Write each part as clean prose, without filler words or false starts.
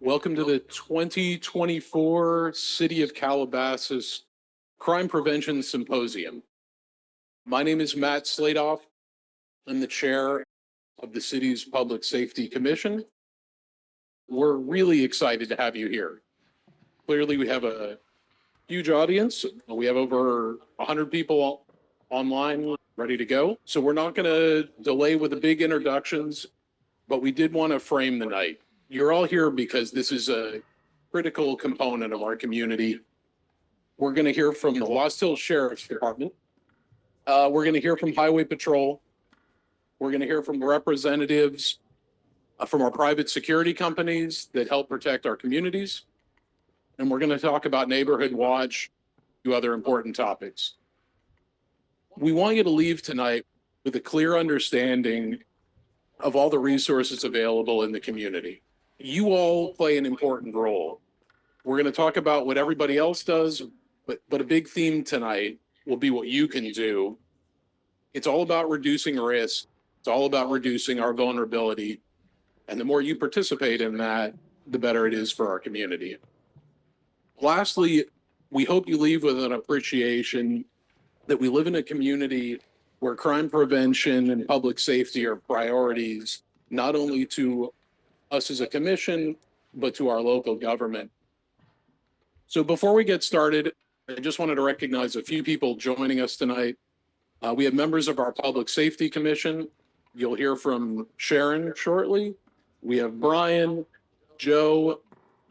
Welcome to the 2024 City of Calabasas Crime Prevention Symposium. My name is Matt Sladoff. I'm the chair of the city's Public Safety Commission. We're really excited to have you here. Clearly, we have a huge audience. We have over 100 people online ready to go. So we're not going to delay with the big introductions, but we did want to frame the night. You're all here because this is a critical component of our community. We're going to hear from the Lost Hills Sheriff's Department. We're going to hear from Highway Patrol. We're going to hear from representatives from our private security companies that help protect our communities. And we're going to talk about Neighborhood Watch, two other important topics. We want you to leave tonight with a clear understanding of all the resources available in the community. You all play an important role. We're going to talk about what everybody else does, but a big theme tonight will be what you can do. It's all about reducing risk. It's all about reducing our vulnerability. And the more you participate in that, the better it is for our community. Lastly, we hope you leave with an appreciation that we live in a community where crime prevention and public safety are priorities, not only to us as a commission, but to our local government. So before we get started, I just wanted to recognize a few people joining us tonight. We have members of our Public Safety Commission. You'll hear from Sharon shortly. We have Brian, Joe,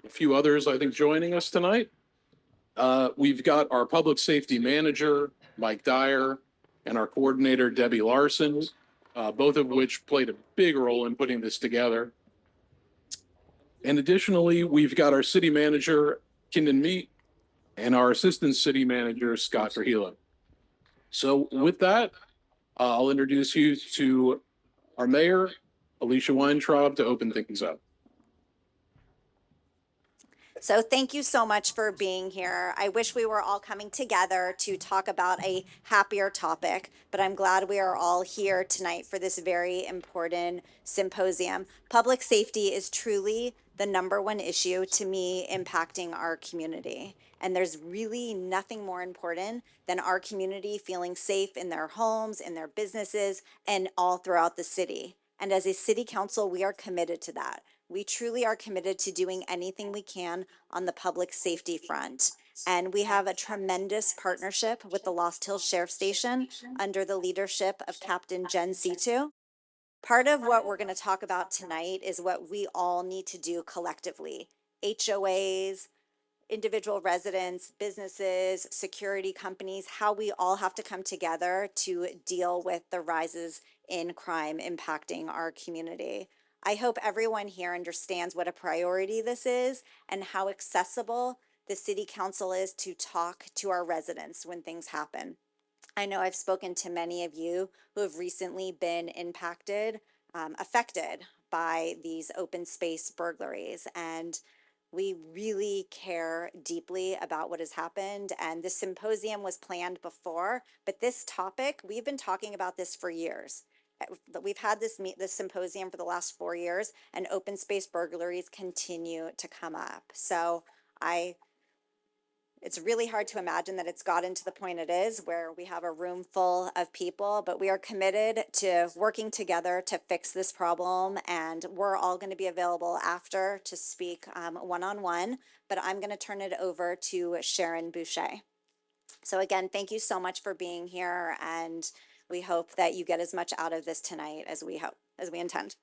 a few others, I think, joining us tonight. We've got our Public Safety Manager, Mike Dyer, and our Coordinator, Debbie Larson, both of which played a big role in putting this together. And additionally, we've got our City Manager, Kindon Meat, and our Assistant City Manager, Scott Trujillo. So with that, I'll introduce you to our Mayor, Alicia Weintraub, to open things up. So thank you so much for being here. I wish we were all coming together to talk about a happier topic, but I'm glad we are all here tonight for this very important symposium. Public safety is truly the #1 issue to me impacting our community. And there's really nothing more important than our community feeling safe in their homes, in their businesses, and all throughout the city. And as a city council, we are committed to that. We truly are committed to doing anything we can on the public safety front. And we have a tremendous partnership with the Lost Hills Sheriff Station under the leadership of Captain Jen Situ. Part of what we're going to talk about tonight is what we all need to do collectively. HOAs, individual residents, businesses, security companies, how we all have to come together to deal with the rises in crime impacting our community. I hope everyone here understands what a priority this is and how accessible the city council is to talk to our residents when things happen. I know I've spoken to many of you who have recently been impacted, affected by these open space burglaries, and we really care deeply about what has happened. And this symposium was planned before, but this topic, we've been talking about this for years. We've had this symposium for the last 4 years, and open space burglaries continue to come up. So it's really hard to imagine that it's gotten to the point it is where we have a room full of people, but we are committed to working together to fix this problem. And we're all going to be available after to speak one-on-one, but I'm going to turn it over to Sharon Boucher. So again, thank you so much for being here, and we hope that you get as much out of this tonight as we intend.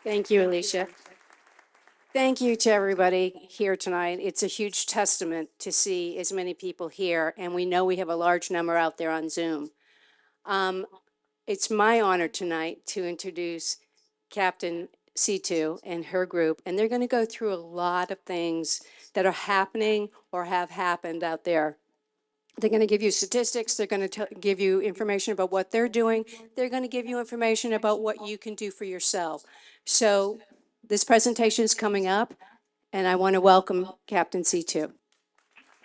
Thank you, Alicia. Thank you to everybody here tonight. It's a huge testament to see as many people here, and we know we have a large number out there on Zoom. It's my honor tonight to introduce Captain C2 and her group, and they're going to go through a lot of things that are happening or have happened out there. They're going to give you statistics. They're going to give you information about what they're doing. They're going to give you information about what you can do for yourself. So this presentation is coming up, and I want to welcome Captain C2.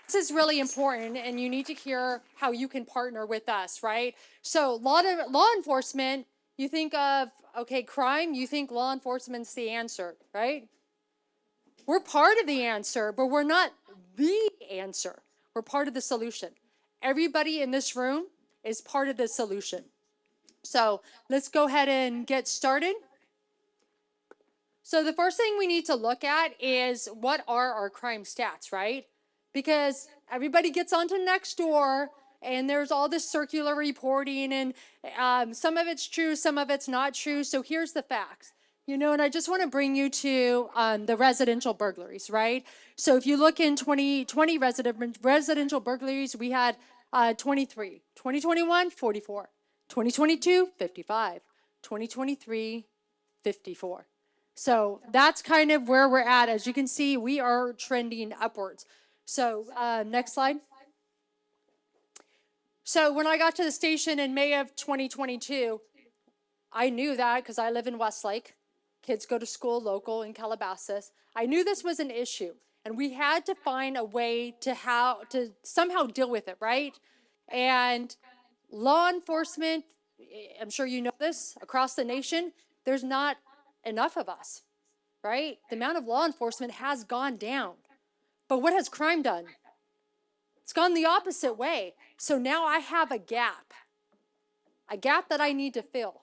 This is really important, and you need to hear how you can partner with us, right? So law enforcement, you think of, okay, crime, you think law enforcement's the answer, right? We're part of the answer, but we're not the answer. We're part of the solution. Everybody in this room is part of the solution. So let's go ahead and get started. So the first thing we need to look at is what are our crime stats, right? Because everybody gets onto Nextdoor and there's all this circular reporting and some of it's true, some of it's not true. So here's the facts. You know, and I just want to bring you to the residential burglaries, right? So if you look in 2020 residential burglaries, we had 23. 2021, 44. 2022, 55. 2023, 54. So that's kind of where we're at. As you can see, we are trending upwards. So next slide. So when I got to the station in May of 2022, I knew that because I live in Westlake. Kids go to school local in Calabasas. I knew this was an issue, and we had to find a way to somehow deal with it, right? And law enforcement, I'm sure you know this, across the nation, there's not enough of us, right? The amount of law enforcement has gone down. But what has crime done? It's gone the opposite way. So now I have a gap that I need to fill.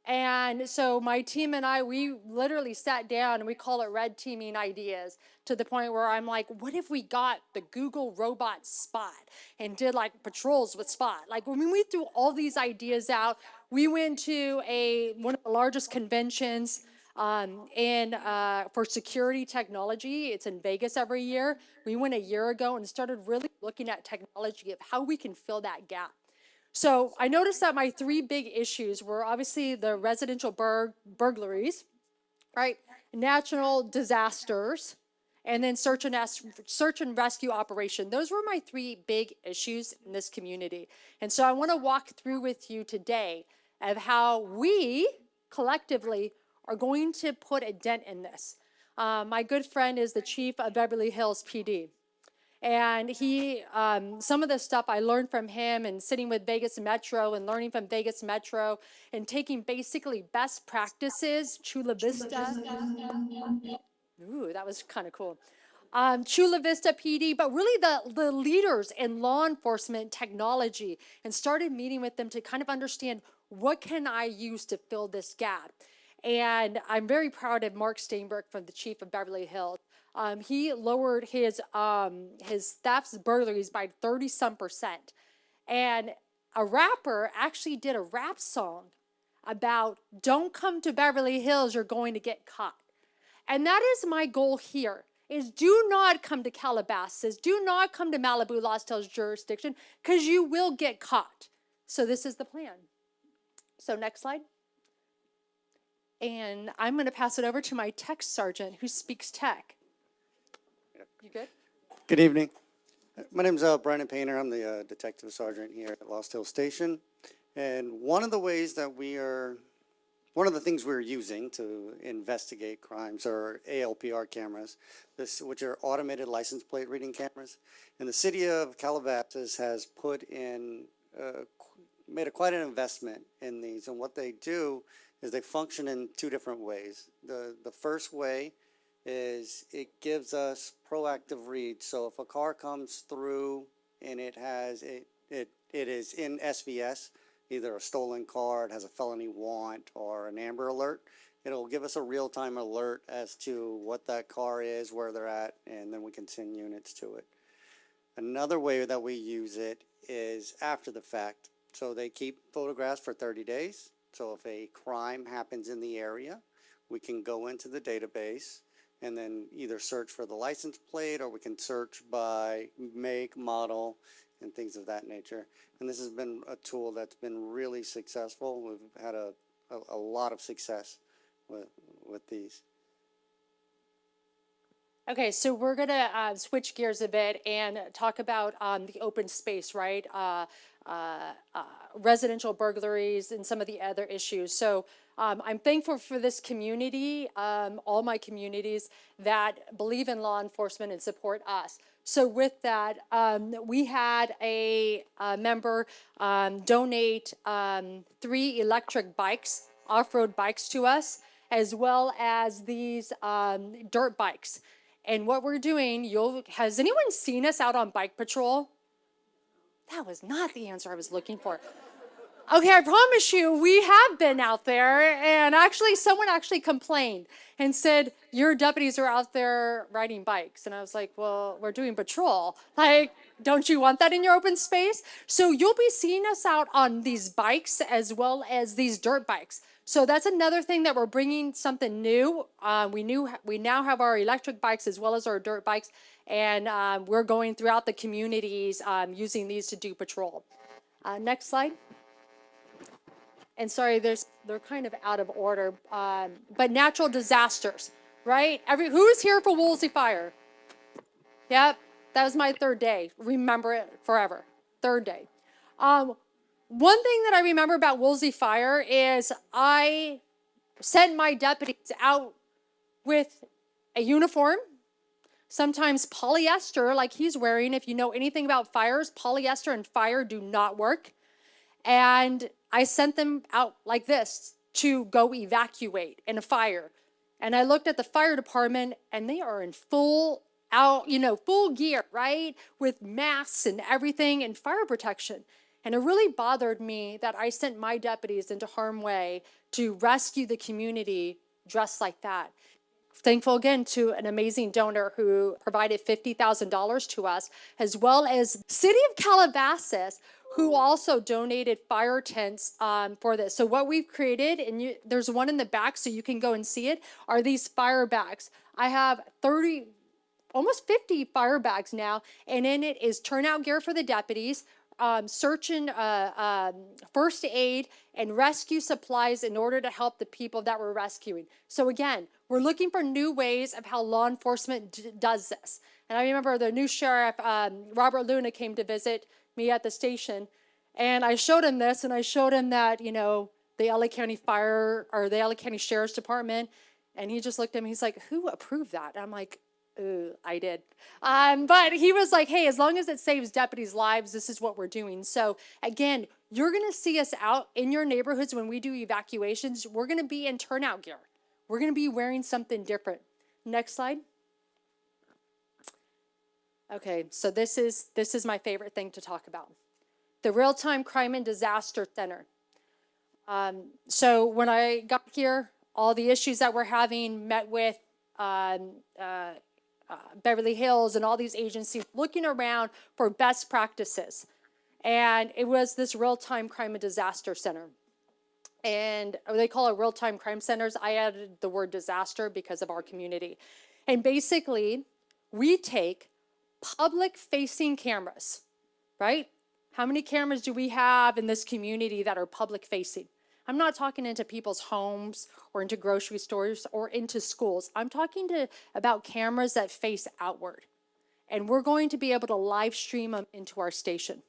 And so my team and I, we literally sat down and we call it red teaming ideas, to the point where I'm like, what if we got the Google robot Spot and did like patrols with Spot? Like when we threw all these ideas out, we went to one of the largest conventions for security technology. It's in Vegas every year. We went a year ago and started really looking at technology of how we can fill that gap. So I noticed that my three big issues were obviously the residential burglaries, right? Natural disasters, and then search and rescue operation. Those were my three big issues in this community. And so I want to walk through with you today of how we collectively are going to put a dent in this. My good friend is the chief of Beverly Hills PD. And he, some of the stuff I learned from him and sitting with Vegas Metro and learning from Vegas Metro and taking basically best practices, Chula Vista. Ooh, that was kind of cool. Chula Vista PD, but really the leaders in law enforcement technology, and started meeting with them to kind of understand what can I use to fill this gap. And I'm very proud of Mark Steinberg, from the chief of Beverly Hills. He lowered his thefts, burglaries by 30-some%. And a rapper actually did a rap song about don't come to Beverly Hills, you're going to get caught. And that is my goal here, is do not come to Calabasas, do not come to Malibu Lost Hills jurisdiction, because you will get caught. So this is the plan. So next slide. And I'm going to pass it over to my tech sergeant who speaks tech. You good? Good evening. My name is Brandon Painter. I'm the detective sergeant here at Lost Hill Station. And one of the things we're using to investigate crimes are ALPR cameras, which are automated license plate reading cameras. And the city of Calabasas has made quite an investment in these. And what they do is they function in two different ways. The first way is it gives us proactive reads. So if a car comes through and it is in SVS, either a stolen car, it has a felony want, or an Amber Alert, it'll give us a real-time alert as to what that car is, where they're at, and then we can send units to it. Another way that we use it is after the fact. So they keep photographs for 30 days. So if a crime happens in the area, we can go into the database and then either search for the license plate, or we can search by make, model, and things of that nature. And this has been a tool that's been really successful. We've had a lot of success with these. Okay, so we're going to switch gears a bit and talk about the open space, right? Residential burglaries and some of the other issues. So I'm thankful for this community, all my communities that believe in law enforcement and support us. So with that, we had a member donate 3 electric bikes, off-road bikes to us. as well as these dirt bikes. And what we're doing, has anyone seen us out on bike patrol? That was not the answer I was looking for. Okay, I promise you, we have been out there, and actually, someone actually complained and said, your deputies are out there riding bikes. And I was like, well, we're doing patrol. Like, don't you want that in your open space? So you'll be seeing us out on these bikes as well as these dirt bikes. So that's another thing that we're bringing something new. We now have our electric bikes as well as our dirt bikes, and we're going throughout the communities using these to do patrol. Next slide. And sorry, they're kind of out of order, but natural disasters, right? Who's here for Woolsey Fire? Yep, that was my third day. Remember it forever. Third day. One thing that I remember about Woolsey Fire is I sent my deputies out with a uniform, sometimes polyester like he's wearing. If you know anything about fires, polyester and fire do not work. And I sent them out like this to go evacuate in a fire. And I looked at the fire department, and they are in full gear, right? With masks and everything and fire protection. And it really bothered me that I sent my deputies into harm's way to rescue the community dressed like that. Thankful again to an amazing donor who provided $50,000 to us, as well as City of Calabasas, who also donated fire tents for this. So what we've created, and there's one in the back so you can go and see it, are these fire bags. I have almost 50 fire bags now, and in it is turnout gear for the deputies, search and first aid and rescue supplies in order to help the people that we're rescuing. So again, we're looking for new ways of how law enforcement does this. And I remember the new sheriff, Robert Luna, came to visit me at the station, and I showed him this, and I showed him that, the LA County Fire, or the LA County Sheriff's Department, and he just looked at me, he's like, who approved that? And I'm like, I did. But he was like, hey, as long as it saves deputies' lives, this is what we're doing. So again, you're going to see us out in your neighborhoods when we do evacuations. We're going to be in turnout gear. We're going to be wearing something different. Next slide. Okay, so this is my favorite thing to talk about. The Real-Time Crime and Disaster Center. So when I got here, all the issues that we're having met with Beverly Hills and all these agencies looking around for best practices. And it was this Real-Time Crime and Disaster Center. And they call it Real-Time Crime Centers. I added the word disaster because of our community. And basically, we take public-facing cameras, right? How many cameras do we have in this community that are public-facing? I'm not talking into people's homes or into grocery stores or into schools. I'm talking about cameras that face outward. And we're going to be able to live stream them into our station.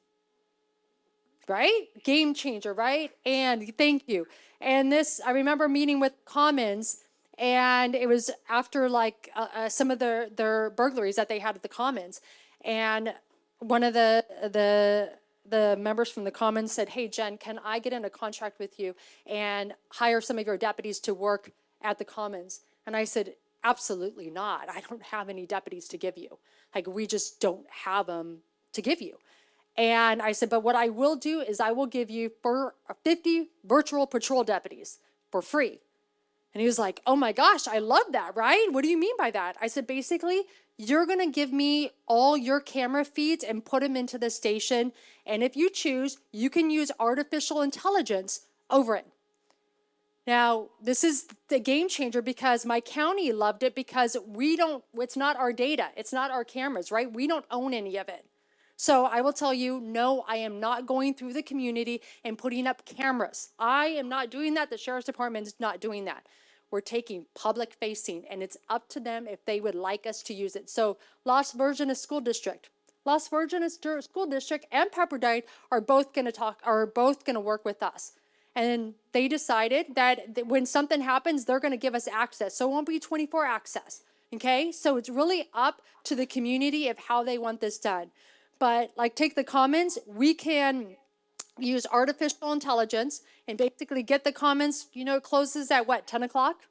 Right? Game changer, right? And thank you. And this, I remember meeting with Commons, and it was after some of their burglaries that they had at the Commons. And one of the members from the Commons said, hey, Jen, can I get in a contract with you and hire some of your deputies to work at the Commons? And I said, absolutely not. I don't have any deputies to give you. We just don't have them to give you. And I said, but what I will do is I will give you 50 virtual patrol deputies for free. And he was like, oh my gosh, I love that, right? What do you mean by that? I said, basically, you're going to give me all your camera feeds and put them into the station. And if you choose, you can use artificial intelligence over it. Now, this is the game changer because my county loved it because it's not our data. It's not our cameras, right? We don't own any of it. So I will tell you, no, I am not going through the community and putting up cameras. I am not doing that. The Sheriff's Department is not doing that. We're taking public facing, and it's up to them if they would like us to use it. So Las Virgenes School District School District and Pepperdine are both going to work with us. And they decided that when something happens, they're going to give us access. So it won't be 24 access. Okay? So it's really up to the community of how they want this done. But take the Commons, we can use artificial intelligence and basically get the Commons, it closes at 10 o'clock?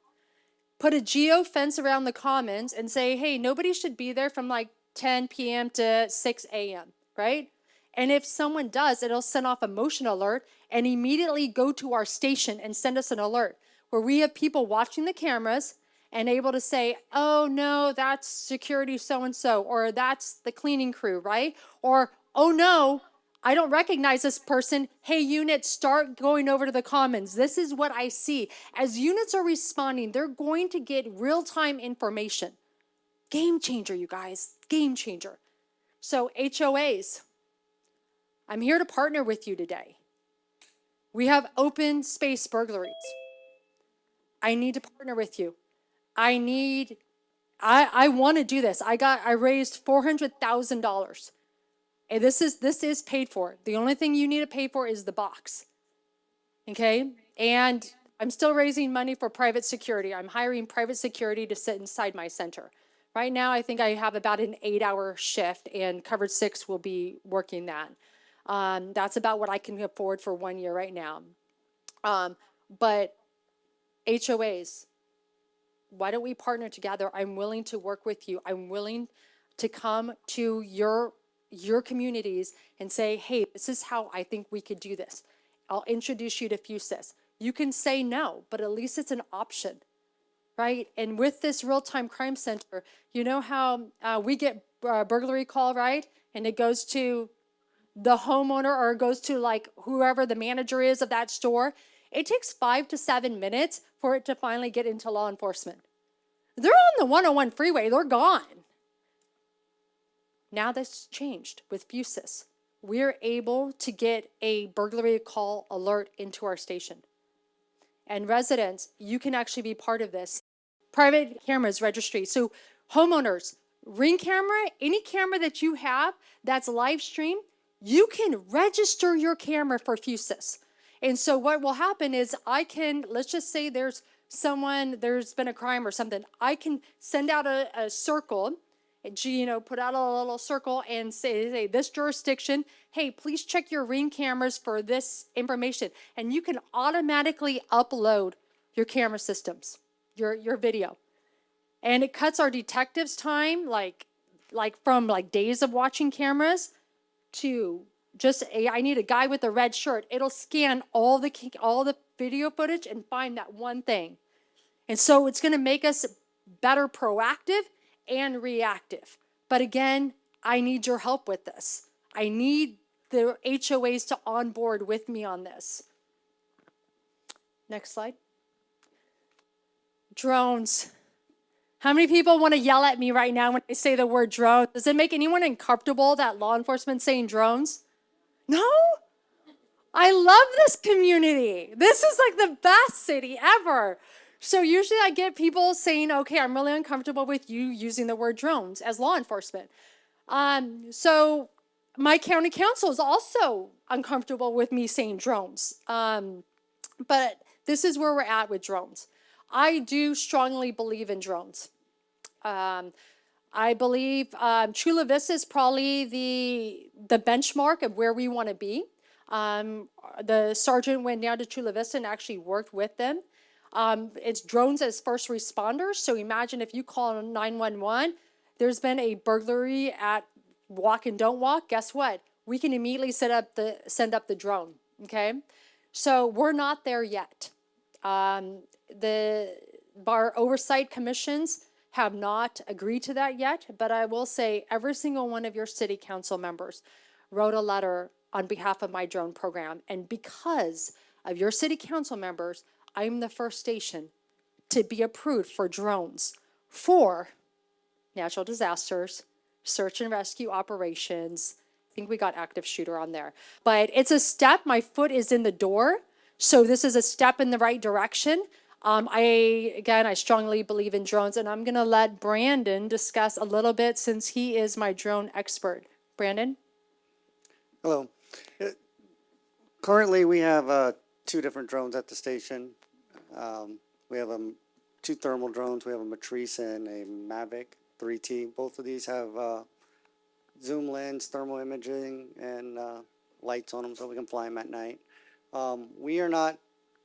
put a geo fence around the commons and say, hey, nobody should be there from like 10 p.m. to 6 a.m., right? And if someone does, it'll send off a motion alert and immediately go to our station and send us an alert where we have people watching the cameras and able to say, oh no, that's security so-and-so, or that's the cleaning crew, right? Or, oh no, I don't recognize this person. Hey, units, start going over to the commons. This is what I see. As units are responding, they're going to get real-time information. Game changer, you guys, game changer. So HOAs, I'm here to partner with you today. We have open space burglaries. I need to partner with you. I want to do this. I raised $400,000. And this is paid for. The only thing you need to pay for is the box. Okay? And I'm still raising money for private security. I'm hiring private security to sit inside my center. Right now, I think I have about an 8-hour shift, and Covered 6 will be working that. That's about what I can afford for 1 year right now. But HOAs, why don't we partner together? I'm willing to work with you. I'm willing to come to your communities and say, hey, this is how I think we could do this. I'll introduce you to FUSIS. You can say no, but at least it's an option, right? And with this real-time crime center, you know how we get a burglary call, right? And it goes to the homeowner or it goes to like whoever the manager is of that store. It takes 5 to 7 minutes for it to finally get into law enforcement. They're on the 101 freeway, they're gone. Now that's changed with FUSIS. We're able to get a burglary call alert into our station. And residents, you can actually be part of this. Private cameras registry. So homeowners, Ring camera, any camera that you have that's live stream, you can register your camera for FUSIS. And so what will happen is let's just say there's been a crime or something. I can send out a circle, put out a little circle and say this jurisdiction, hey, please check your Ring cameras for this information. And you can automatically upload your camera systems, your video. And it cuts our detectives' time, like from days of watching cameras to I need a guy with a red shirt. It'll scan all the video footage and find that one thing. And so it's going to make us better proactive and reactive. But again, I need your help with this. I need the HOAs to onboard with me on this. Next slide. Drones. How many people want to yell at me right now when I say the word drone? Does it make anyone uncomfortable that law enforcement saying drones? No? I love this community. This is like the best city ever. So usually I get people saying, okay, I'm really uncomfortable with you using the word drones as law enforcement. So my county council is also uncomfortable with me saying drones. But this is where we're at with drones. I do strongly believe in drones. I believe Chula Vista is probably the benchmark of where we want to be. The sergeant went down to Chula Vista and actually worked with them. It's drones as first responders. So imagine if you call 911, there's been a burglary at Walk and Don't Walk. Guess what? We can immediately send up the drone. Okay, so we're not there yet. Our oversight commissions have not agreed to that yet, but I will say every single one of your city council members wrote a letter on behalf of my drone program. And because of your city council members, I'm the first station to be approved for drones for natural disasters, search and rescue operations. I think we got active shooter on there. But it's a step. My foot is in the door. So this is a step in the right direction. I strongly believe in drones, and I'm going to let Brandon discuss a little bit since he is my drone expert. Brandon? Hello. Currently, we have 2 different drones at the station. We have 2 thermal drones. We have a Matrice and a Mavic 3T. Both of these have zoom lens, thermal imaging, and lights on them so we can fly them at night. We are not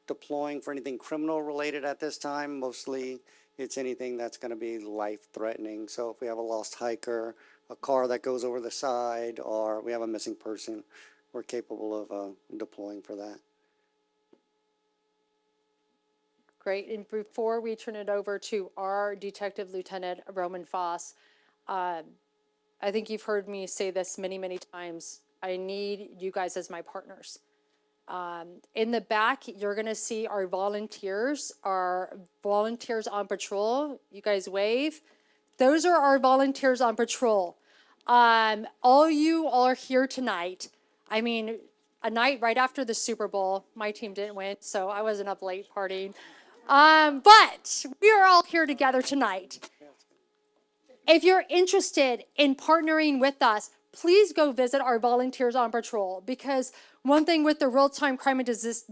deploying for anything criminal related at this time. Mostly It's anything that's going to be life-threatening. So if we have a lost hiker, a car that goes over the side, or we have a missing person, we're capable of deploying for that. Great. And before we turn it over to our Detective Lieutenant Roman Foss, I think you've heard me say this many, many times. I need you guys as my partners. In the back, you're going to see our volunteers on patrol. You guys wave. Those are our volunteers on patrol. All you all are here tonight. I mean, a night right after the Super Bowl. My team didn't win, so I wasn't up late partying. But we are all here together tonight. If you're interested in partnering with us, please go visit our volunteers on patrol, because one thing with the Real-Time Crime and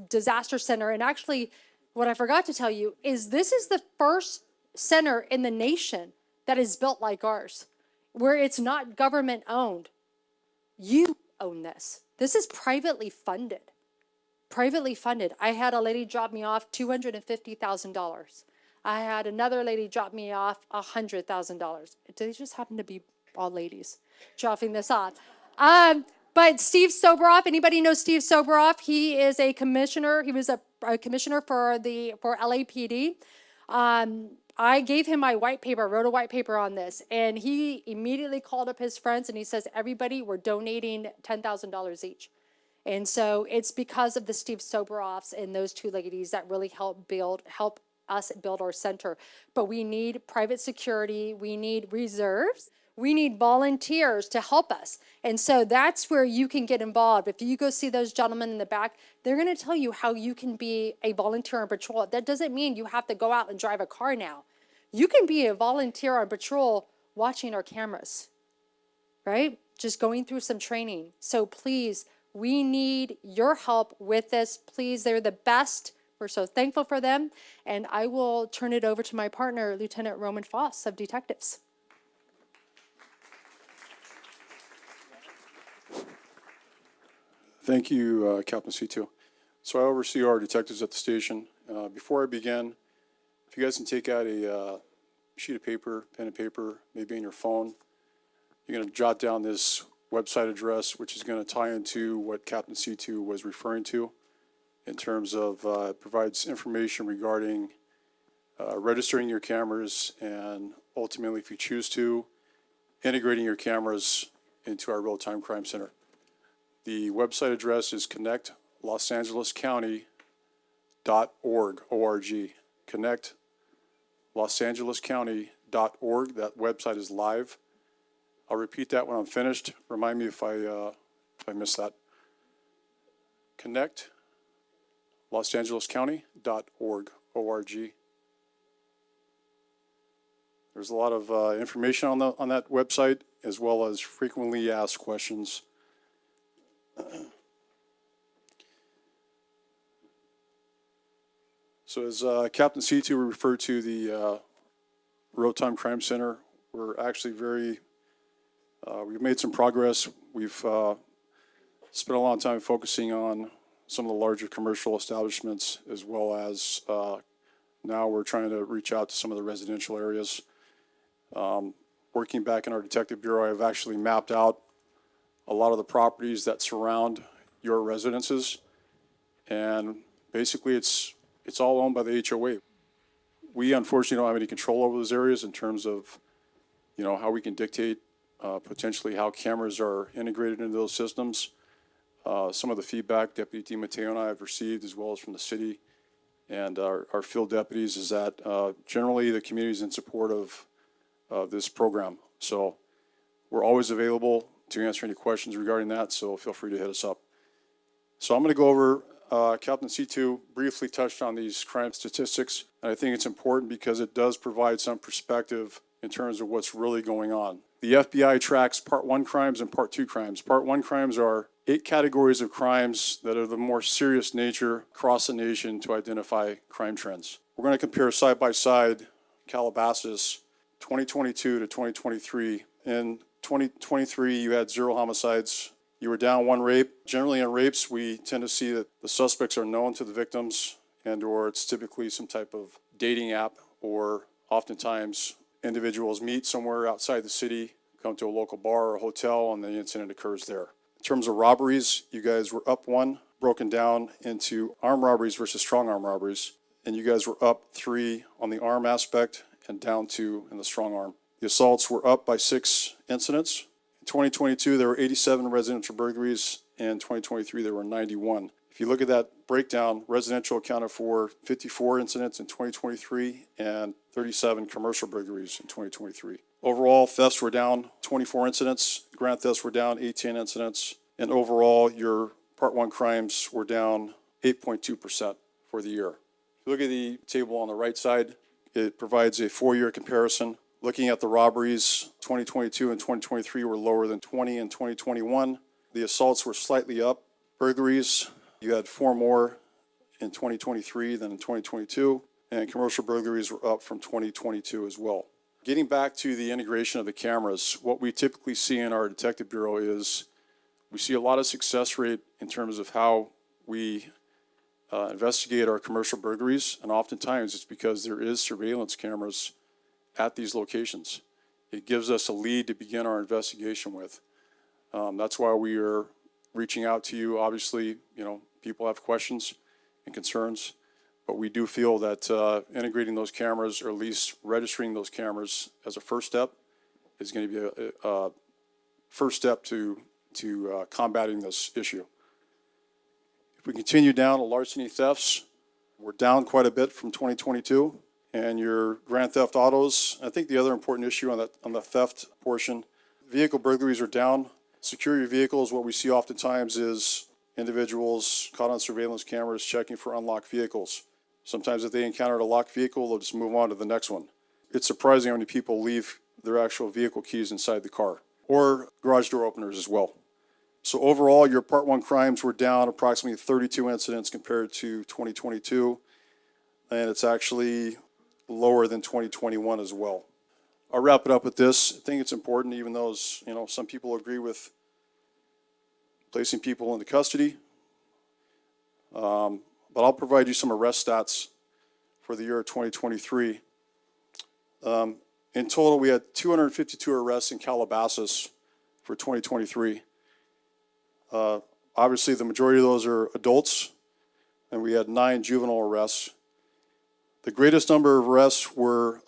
Disaster Center, and actually what I forgot to tell you, is this is the first center in the nation that is built like ours, where it's not government owned. You own this. This is privately funded. Privately funded. I had a lady drop me off $250,000. I had another lady drop me off $100,000. They just happen to be all ladies dropping this off. But Steve Soboroff, anybody know Steve Soboroff? He is a commissioner. He was a commissioner for LAPD. I gave him my white paper, wrote a white paper on this, and he immediately called up his friends and he says, everybody, we're donating $10,000 each. And so it's because of the Steve Soboroffs and those two ladies that really help us build our center. But we need private security, we need reserves, we need volunteers to help us. And so that's where you can get involved. If you go see those gentlemen in the back, they're going to tell you how you can be a volunteer on patrol. That doesn't mean you have to go out and drive a car now. You can be a volunteer on patrol watching our cameras, right? Just going through some training. So please, we need your help with this. Please, they're the best. We're so thankful for them. And I will turn it over to my partner, Lieutenant Roman Foss of Detectives. Thank you, Captain C2. So I oversee our detectives at the station. Before I begin, if you guys can take out a sheet of paper, pen and paper, maybe on your phone, you're going to jot down this website address, which is going to tie into what Captain C2 was referring to in terms of it provides information regarding registering your cameras and ultimately, if you choose to, integrating your cameras into our real-time crime center. The website address is connectlosangelescounty.org, O-R-G. Connectlosangelescounty.org. That website is live. I'll repeat that when I'm finished. Remind me if I miss that. Connectlosangelescounty.org, O-R-G. There's a lot of information on that website, as well as frequently asked questions. So as Captain C2 referred to the Real-Time Crime Center, we're actually we've made some progress. We've spent a lot of time focusing on some of the larger commercial establishments, as well as now we're trying to reach out to some of the residential areas. Working back in our detective bureau, I've actually mapped out a lot of the properties that surround your residences, and basically it's all owned by the HOA. We unfortunately don't have any control over those areas in terms of, how we can dictate potentially how cameras are integrated into those systems. Some of the feedback Deputy DiMatteo and I have received, as well as from the city and our field deputies, is that generally the community is in support of this program. So we're always available to answer any questions regarding that, so feel free to hit us up. So I'm going to go over, Captain C2 briefly touched on these crime statistics, and I think it's important because it does provide some perspective in terms of what's really going on. The FBI tracks Part 1 crimes and Part 2 crimes. Part 1 crimes are 8 categories of crimes that are the more serious nature across the nation to identify crime trends. We're going to compare side by side Calabasas 2022 to 2023. In 2023, you had 0 homicides. You were down 1 rape. Generally in rapes, we tend to see that the suspects are known to the victims, and or it's typically some type of dating app or oftentimes individuals meet somewhere outside the city, come to a local bar or hotel, and the incident occurs there. In terms of robberies, you guys were up 1, broken down into armed robberies versus strong arm robberies, and you guys were up 3 on the arm aspect and down 2 in the strong arm. The assaults were up by 6 incidents. In 2022, there were 87 residential burglaries. In 2023, there were 91. If you look at that breakdown, residential accounted for 54 incidents in 2023 and 37 commercial burglaries in 2023. Overall, thefts were down 24 incidents, grand thefts were down 18 incidents, and overall, your Part 1 crimes were down 8.2% for the year. If you look at the table on the right side, it provides a 4-year comparison. Looking at the robberies, 2022 and 2023 were lower than 20 and 2021. The assaults were slightly up. Burglaries, you had 4 more in 2023 than in 2022, and commercial burglaries were up from 2022 as well. Getting back to the integration of the cameras, what we typically see in our detective bureau is we see a lot of success rate in terms of how we investigate our commercial burglaries, and oftentimes it's because there is surveillance cameras at these locations. It gives us a lead to begin our investigation with. That's why we are reaching out to you. Obviously, people have questions and concerns, but we do feel that integrating those cameras, or at least registering those cameras as a first step, is going to be a first step to combating this issue. If we continue down to larceny thefts, we're down quite a bit from 2022. And your grand theft autos, I think the other important issue on the theft portion, vehicle burglaries are down. Secure your vehicles, what we see oftentimes is individuals caught on surveillance cameras checking for unlocked vehicles. Sometimes if they encountered a locked vehicle, they'll just move on to the next one. It's surprising how many people leave their actual vehicle keys inside the car, or garage door openers as well. So overall, your Part 1 crimes were down approximately 32 incidents compared to 2022, and it's actually lower than 2021 as well. I'll wrap it up with this. I think it's important, even though some people agree with placing people into custody, but I'll provide you some arrest stats for the year of 2023. In total, we had 252 arrests in Calabasas for 2023. Obviously, the majority of those are adults, and we had 9 juvenile arrests. The greatest number of arrests were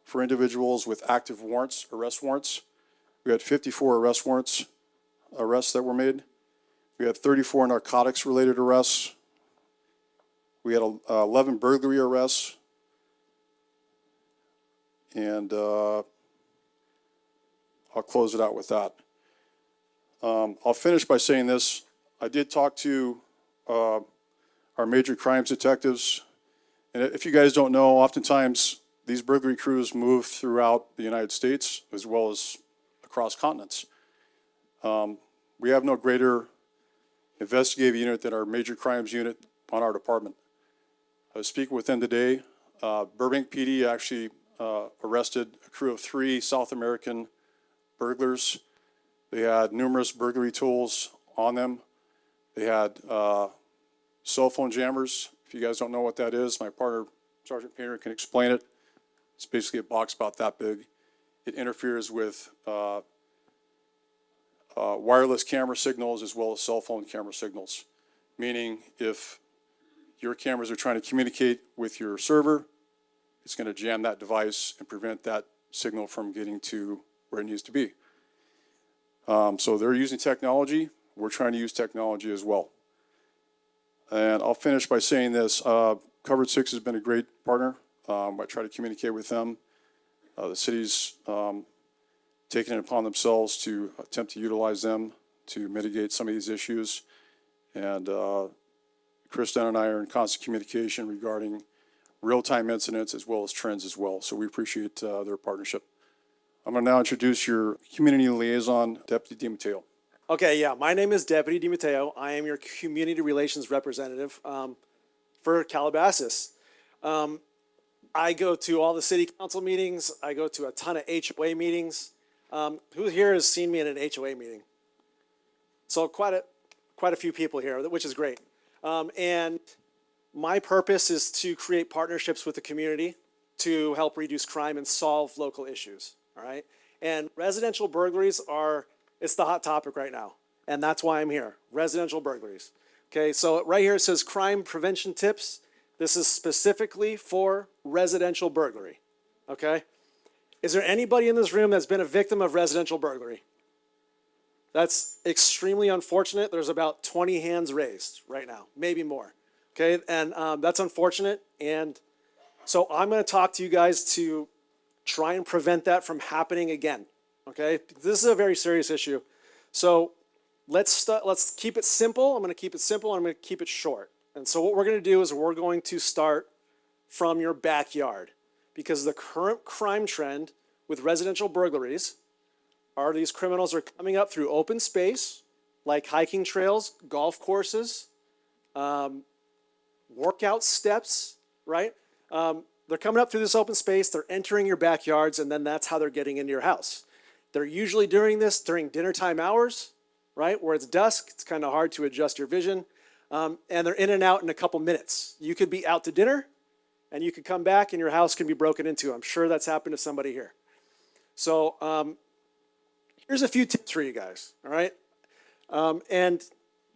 for individuals with active warrants, arrest warrants. We had 54 arrests that were made. We had 34 narcotics-related arrests. We had 11 burglary arrests. And I'll close it out with that. I'll finish by saying this. I did talk to our major crimes detectives. And if you guys don't know, oftentimes these burglary crews move throughout the United States as well as across continents. We have no greater investigative unit than our major crimes unit on our department. I was speaking with them today. Burbank PD actually arrested a crew of 3 South American burglars. They had numerous burglary tools on them. They had cell phone jammers. If you guys don't know what that is, my partner, Sergeant Painter, can explain it. It's basically a box about that big. It interferes with wireless camera signals as well as cell phone camera signals. Meaning, if your cameras are trying to communicate with your server, it's going to jam that device and prevent that signal from getting to where it needs to be. So they're using technology. We're trying to use technology as well. And I'll finish by saying this. Covered 6 has been a great partner. I try to communicate with them. The city's taken it upon themselves to attempt to utilize them to mitigate some of these issues. And Kristen and I are in constant communication regarding real-time incidents as well as trends as well. So we appreciate their partnership. I'm going to now introduce your community liaison, Deputy DiMatteo. Okay, yeah, my name is Deputy DiMatteo. I am your community relations representative for Calabasas. I go to all the city council meetings. I go to a ton of HOA meetings. Who here has seen me in an HOA meeting? So quite a few people here, which is great. And my purpose is to create partnerships with the community, to help reduce crime and solve local issues, all right? And residential burglaries it's the hot topic right now, and that's why I'm here, residential burglaries. Okay, so right here it says crime prevention tips. This is specifically for residential burglary, okay? Is there anybody in this room that's been a victim of residential burglary? That's extremely unfortunate. There's about 20 hands raised right now, maybe more, okay? And that's unfortunate, and so I'm gonna talk to you guys to try and prevent that from happening again, okay? This is a very serious issue. So let's keep it simple. I'm gonna keep it simple and I'm gonna keep it short. And so what we're gonna do is we're going to start from your backyard, because the current crime trend with residential burglaries are these criminals are coming up through open space, like hiking trails, golf courses, workout steps, right? They're coming up through this open space, they're entering your backyards, and then that's how they're getting into your house. They're usually doing this during dinner time hours, right? Where it's dusk, it's kind of hard to adjust your vision. And they're in and out in a couple minutes. You could be out to dinner, and you could come back and your house can be broken into. I'm sure that's happened to somebody here. So here's a few tips for you guys, all right? And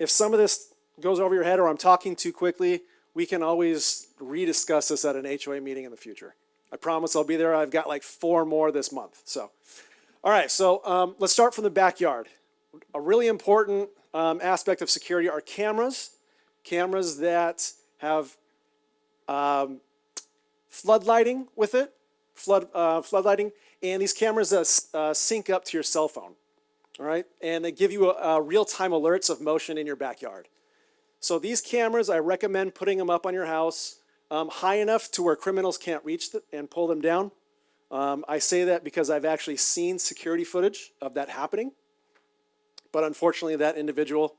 if some of this goes over your head or I'm talking too quickly, we can always rediscuss this at an HOA meeting in the future. I promise I'll be there. I've got like 4 more this month. So, all right, so let's start from the backyard. A really important aspect of security are cameras that have floodlighting with it, floodlighting, and these cameras sync up to your cell phone, all right? And they give you real-time alerts of motion in your backyard. So these cameras, I recommend putting them up on your house high enough to where criminals can't reach and pull them down. I say that because I've actually seen security footage of that happening. But unfortunately, that individual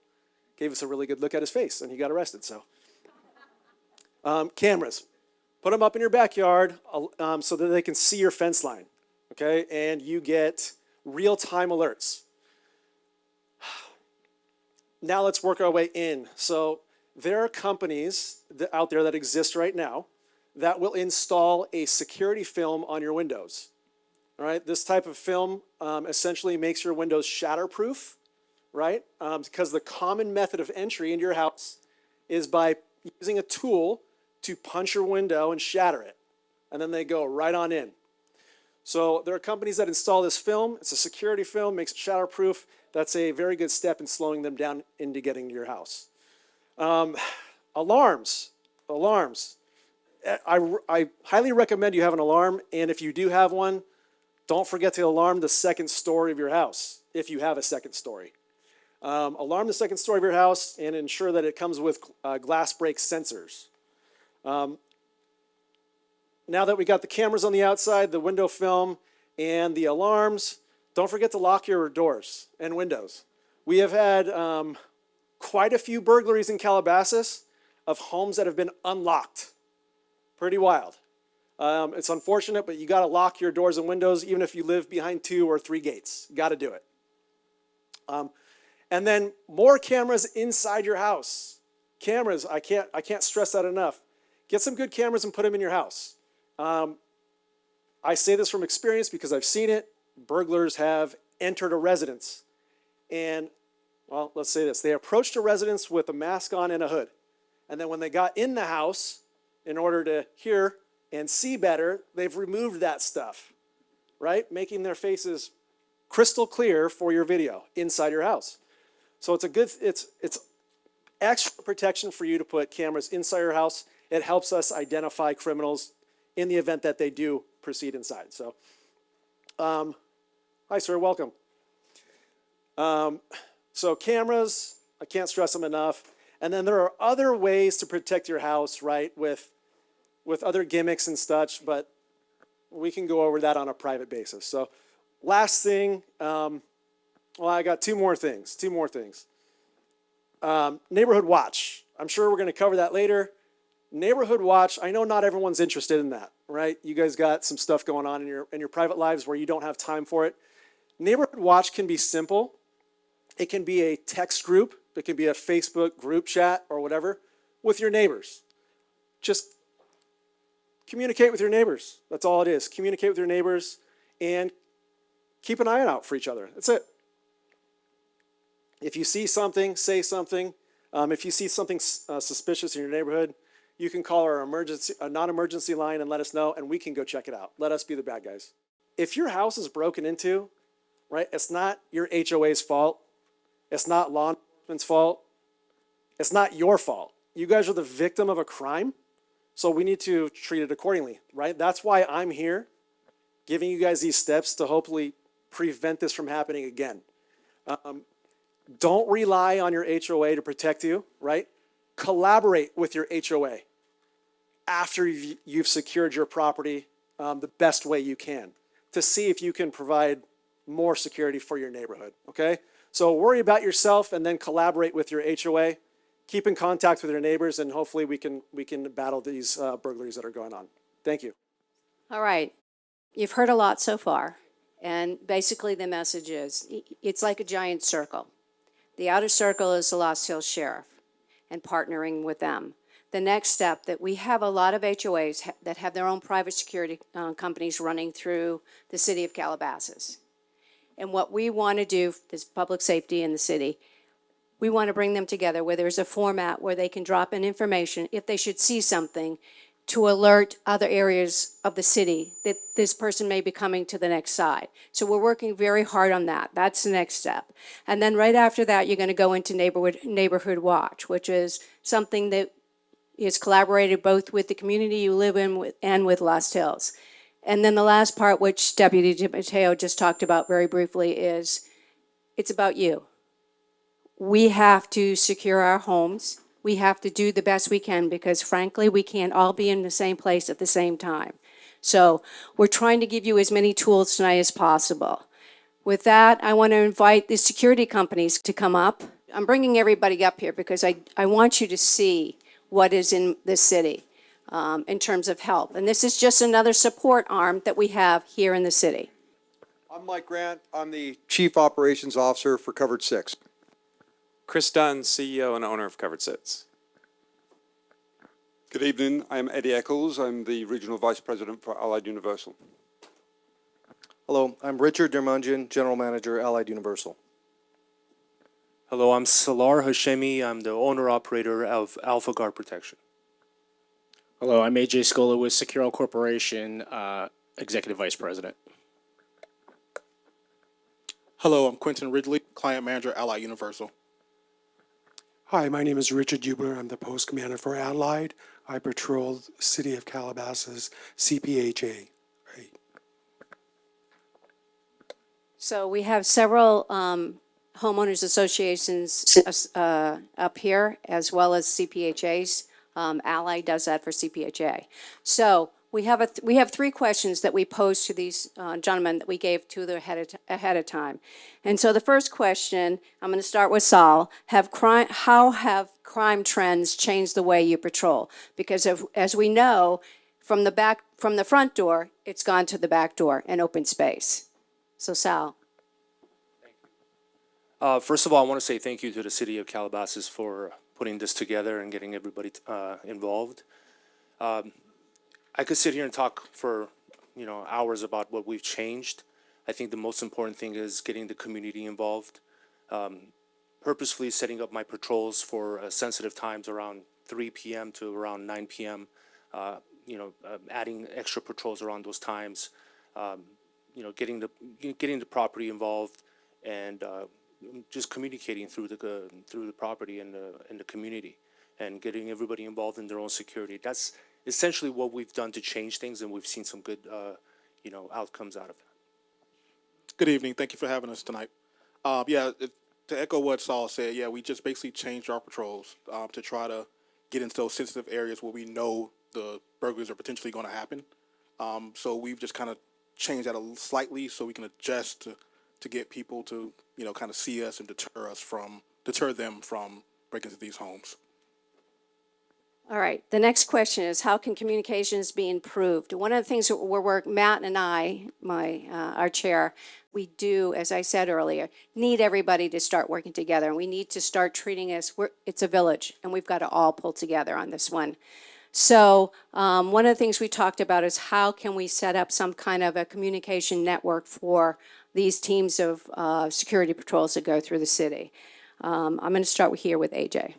gave us a really good look at his face and he got arrested. So cameras, put them up in your backyard so that they can see your fence line, okay? And you get real-time alerts. Now let's work our way in. So there are companies out there that exist right now that will install a security film on your windows. All right, this type of film essentially makes your windows shatterproof, right? Because the common method of entry into your house is by using a tool to punch your window and shatter it. And then they go right on in. So there are companies that install this film. It's a security film, makes it shatterproof. That's a very good step in slowing them down into getting to your house. Alarms. I highly recommend you have an alarm, and if you do have one, don't forget to alarm the second story of your house, if you have a second story. Alarm the second story of your house and ensure that it comes with glass break sensors. Now that we got the cameras on the outside, the window film, and the alarms, don't forget to lock your doors and windows. We have had quite a few burglaries in Calabasas of homes that have been unlocked. Pretty wild. It's unfortunate, but you got to lock your doors and windows even if you live behind 2 or 3 gates. Got to do it. And then more cameras inside your house. Cameras, I can't stress that enough. Get some good cameras and put them in your house. I say this from experience because I've seen it. Burglars have entered a residence and, well, let's say this. They approached a residence with a mask on and a hood. And then when they got in the house, in order to hear and see better, they've removed that stuff, right? Making their faces crystal clear for your video inside your house. So it's extra protection for you to put cameras inside your house. It helps us identify criminals in the event that they do proceed inside. So, hi sir, welcome. So cameras, I can't stress them enough. And then there are other ways to protect your house, right, with other gimmicks and such, but we can go over that on a private basis. So last thing, well, I got two more things. Neighborhood watch. I'm sure we're going to cover that later. Neighborhood watch, I know not everyone's interested in that, right? You guys got some stuff going on in your private lives where you don't have time for it. Neighborhood watch can be simple. It can be a text group. It can be a Facebook group chat or whatever with your neighbors. Just communicate with your neighbors. That's all it is. Communicate with your neighbors and keep an eye out for each other. That's it. If you see something, say something. If you see something suspicious in your neighborhood, you can call our non-emergency line and let us know, and we can go check it out. Let us be the bad guys. If your house is broken into, right, it's not your HOA's fault. It's not law enforcement's fault. It's not your fault. You guys are the victim of a crime, so we need to treat it accordingly, right? That's why I'm here, giving you guys these steps to hopefully prevent this from happening again. Don't rely on your HOA to protect you, right? Collaborate with your HOA after you've secured your property the best way you can to see if you can provide more security for your neighborhood, okay? So worry about yourself and then collaborate with your HOA. Keep in contact with your neighbors, and hopefully we can battle these burglaries that are going on. Thank you. All right. You've heard a lot so far, and basically the message is it's like a giant circle. The outer circle is the Lost Hills Sheriff and partnering with them. The next step, that we have a lot of HOAs that have their own private security companies running through the city of Calabasas. And what we want to do, this public safety in the city, we want to bring them together where there's a format where they can drop in information if they should see something to alert other areas of the city that this person may be coming to the next side. So we're working very hard on that. That's the next step. And then right after that, you're going to go into neighborhood watch, which is something that is collaborated both with the community you live in and with Lost Hills. And then the last part, which Deputy Mateo just talked about very briefly, is it's about you. We have to secure our homes. We have to do the best we can because, frankly, we can't all be in the same place at the same time. So we're trying to give you as many tools tonight as possible. With that, I want to invite the security companies to come up. I'm bringing everybody up here because I want you to see what is in the city in terms of help. And this is just another support arm that we have here in the city. I'm Mike Grant. I'm the Chief Operations Officer for Covered 6. Chris Dunn, CEO and owner of Covered Sits. Good evening. I'm Eddie Eccles. I'm the Regional Vice President for Allied Universal. Hello, I'm Richard Dermungian, General Manager, Allied Universal. Hello, I'm Salar Hashemi. I'm the owner-operator of Alpha Guard Protection. Hello, I'm AJ Scola with Securo Corporation, Executive Vice President. Hello, I'm Quentin Ridley, Client Manager, Allied Universal. Hi, my name is Richard Hubler. I'm the Post Commander for Allied. I patrol the City of Calabasas, CPHA. Right. So we have several homeowners associations up here, as well as CPHAs. Ally does that for CPHA. So we have three questions that we posed to these gentlemen that we gave to them ahead of time. And so the first question, I'm going to start with Saul. How have crime trends changed the way you patrol? Because as we know, from the front door, it's gone to the back door and open space. So Sal. First of all, I want to say thank you to the City of Calabasas for putting this together and getting everybody involved. I could sit here and talk for hours about what we've changed. I think the most important thing is getting the community involved. Purposefully setting up my patrols for sensitive times around 3 p.m. to around 9 p.m. Adding extra patrols around those times. Getting the property involved and just communicating through the property and the community and getting everybody involved in their own security. That's essentially what we've done to change things, and we've seen some good outcomes out of that. Good evening. Thank you for having us tonight. To echo what Saul said, we just basically changed our patrols to try to get into those sensitive areas where we know the burglaries are potentially going to happen. So we've just kind of changed that slightly so we can adjust to get people to kind of see us and deter them from breaking into these homes. All right. The next question is, how can communications be improved? One of the things that Matt and I, our chair, we do, as I said earlier, need everybody to start working together. And we need to start treating it's a village, and we've got to all pull together on this one. So one of the things we talked about is how can we set up some kind of a communication network for these teams of security patrols that go through the city. I'm going to start here with AJ.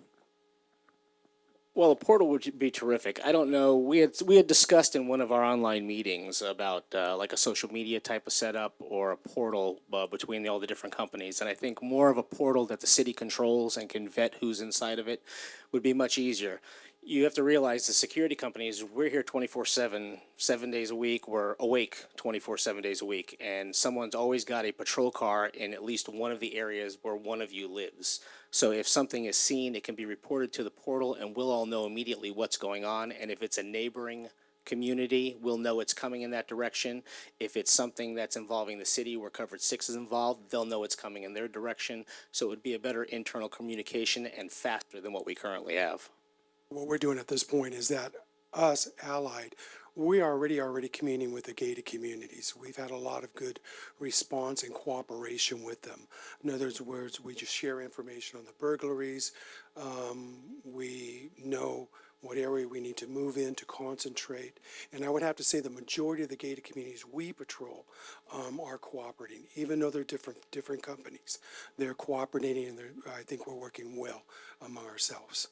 Well, a portal would be terrific. I don't know. We had discussed in one of our online meetings about like a social media type of setup or a portal between all the different companies. And I think more of a portal that the city controls and can vet who's inside of it would be much easier. You have to realize the security companies, we're here 24/7, 7 days a week. We're awake 24/7, 7 days a week. And someone's always got a patrol car in at least one of the areas where one of you lives. So if something is seen, it can be reported to the portal and we'll all know immediately what's going on. And if it's a neighboring community, we'll know it's coming in that direction. If it's something that's involving the city where Covered 6 is involved, they'll know it's coming in their direction. So it would be a better internal communication and faster than what we currently have. What we're doing at this point is that us, Allied, we are already communing with the gated communities. We've had a lot of good response and cooperation with them. In other words, we just share information on the burglaries. We know what area we need to move in to concentrate. And I would have to say the majority of the gated communities we patrol are cooperating, even though they're different companies. They're cooperating, and I think we're working well among ourselves.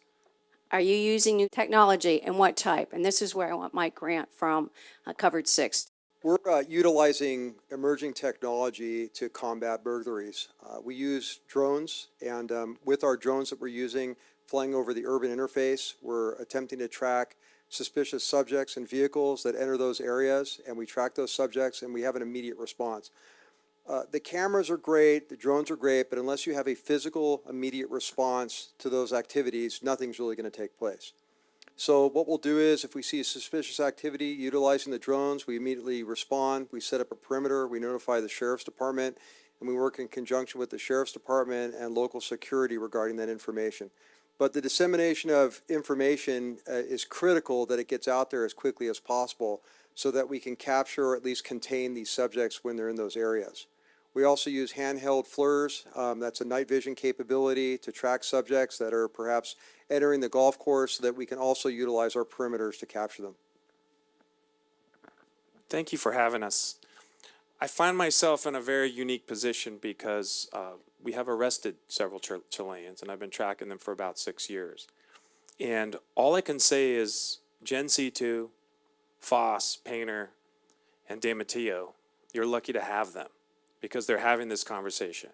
Are you using new technology and what type? And this is where I want Mike Grant from Covered 6. We're utilizing emerging technology to combat burglaries. We use drones, and with our drones that we're using, flying over the urban interface, we're attempting to track suspicious subjects and vehicles that enter those areas, and we track those subjects and we have an immediate response. The cameras are great, the drones are great, but unless you have a physical immediate response to those activities, nothing's really going to take place. So what we'll do is if we see suspicious activity utilizing the drones, we immediately respond, we set up a perimeter, we notify the sheriff's department, and we work in conjunction with the sheriff's department and local security regarding that information. But the dissemination of information is critical that it gets out there as quickly as possible so that we can capture or at least contain these subjects when they're in those areas. We also use handheld FLIRs. That's a night vision capability to track subjects that are perhaps entering the golf course so that we can also utilize our perimeters to capture them. Thank you for having us. I find myself in a very unique position because we have arrested several Chileans, and I've been tracking them for about 6 years. And all I can say is Gen C2, Foss, Painter, and De Matteo, you're lucky to have them because they're having this conversation.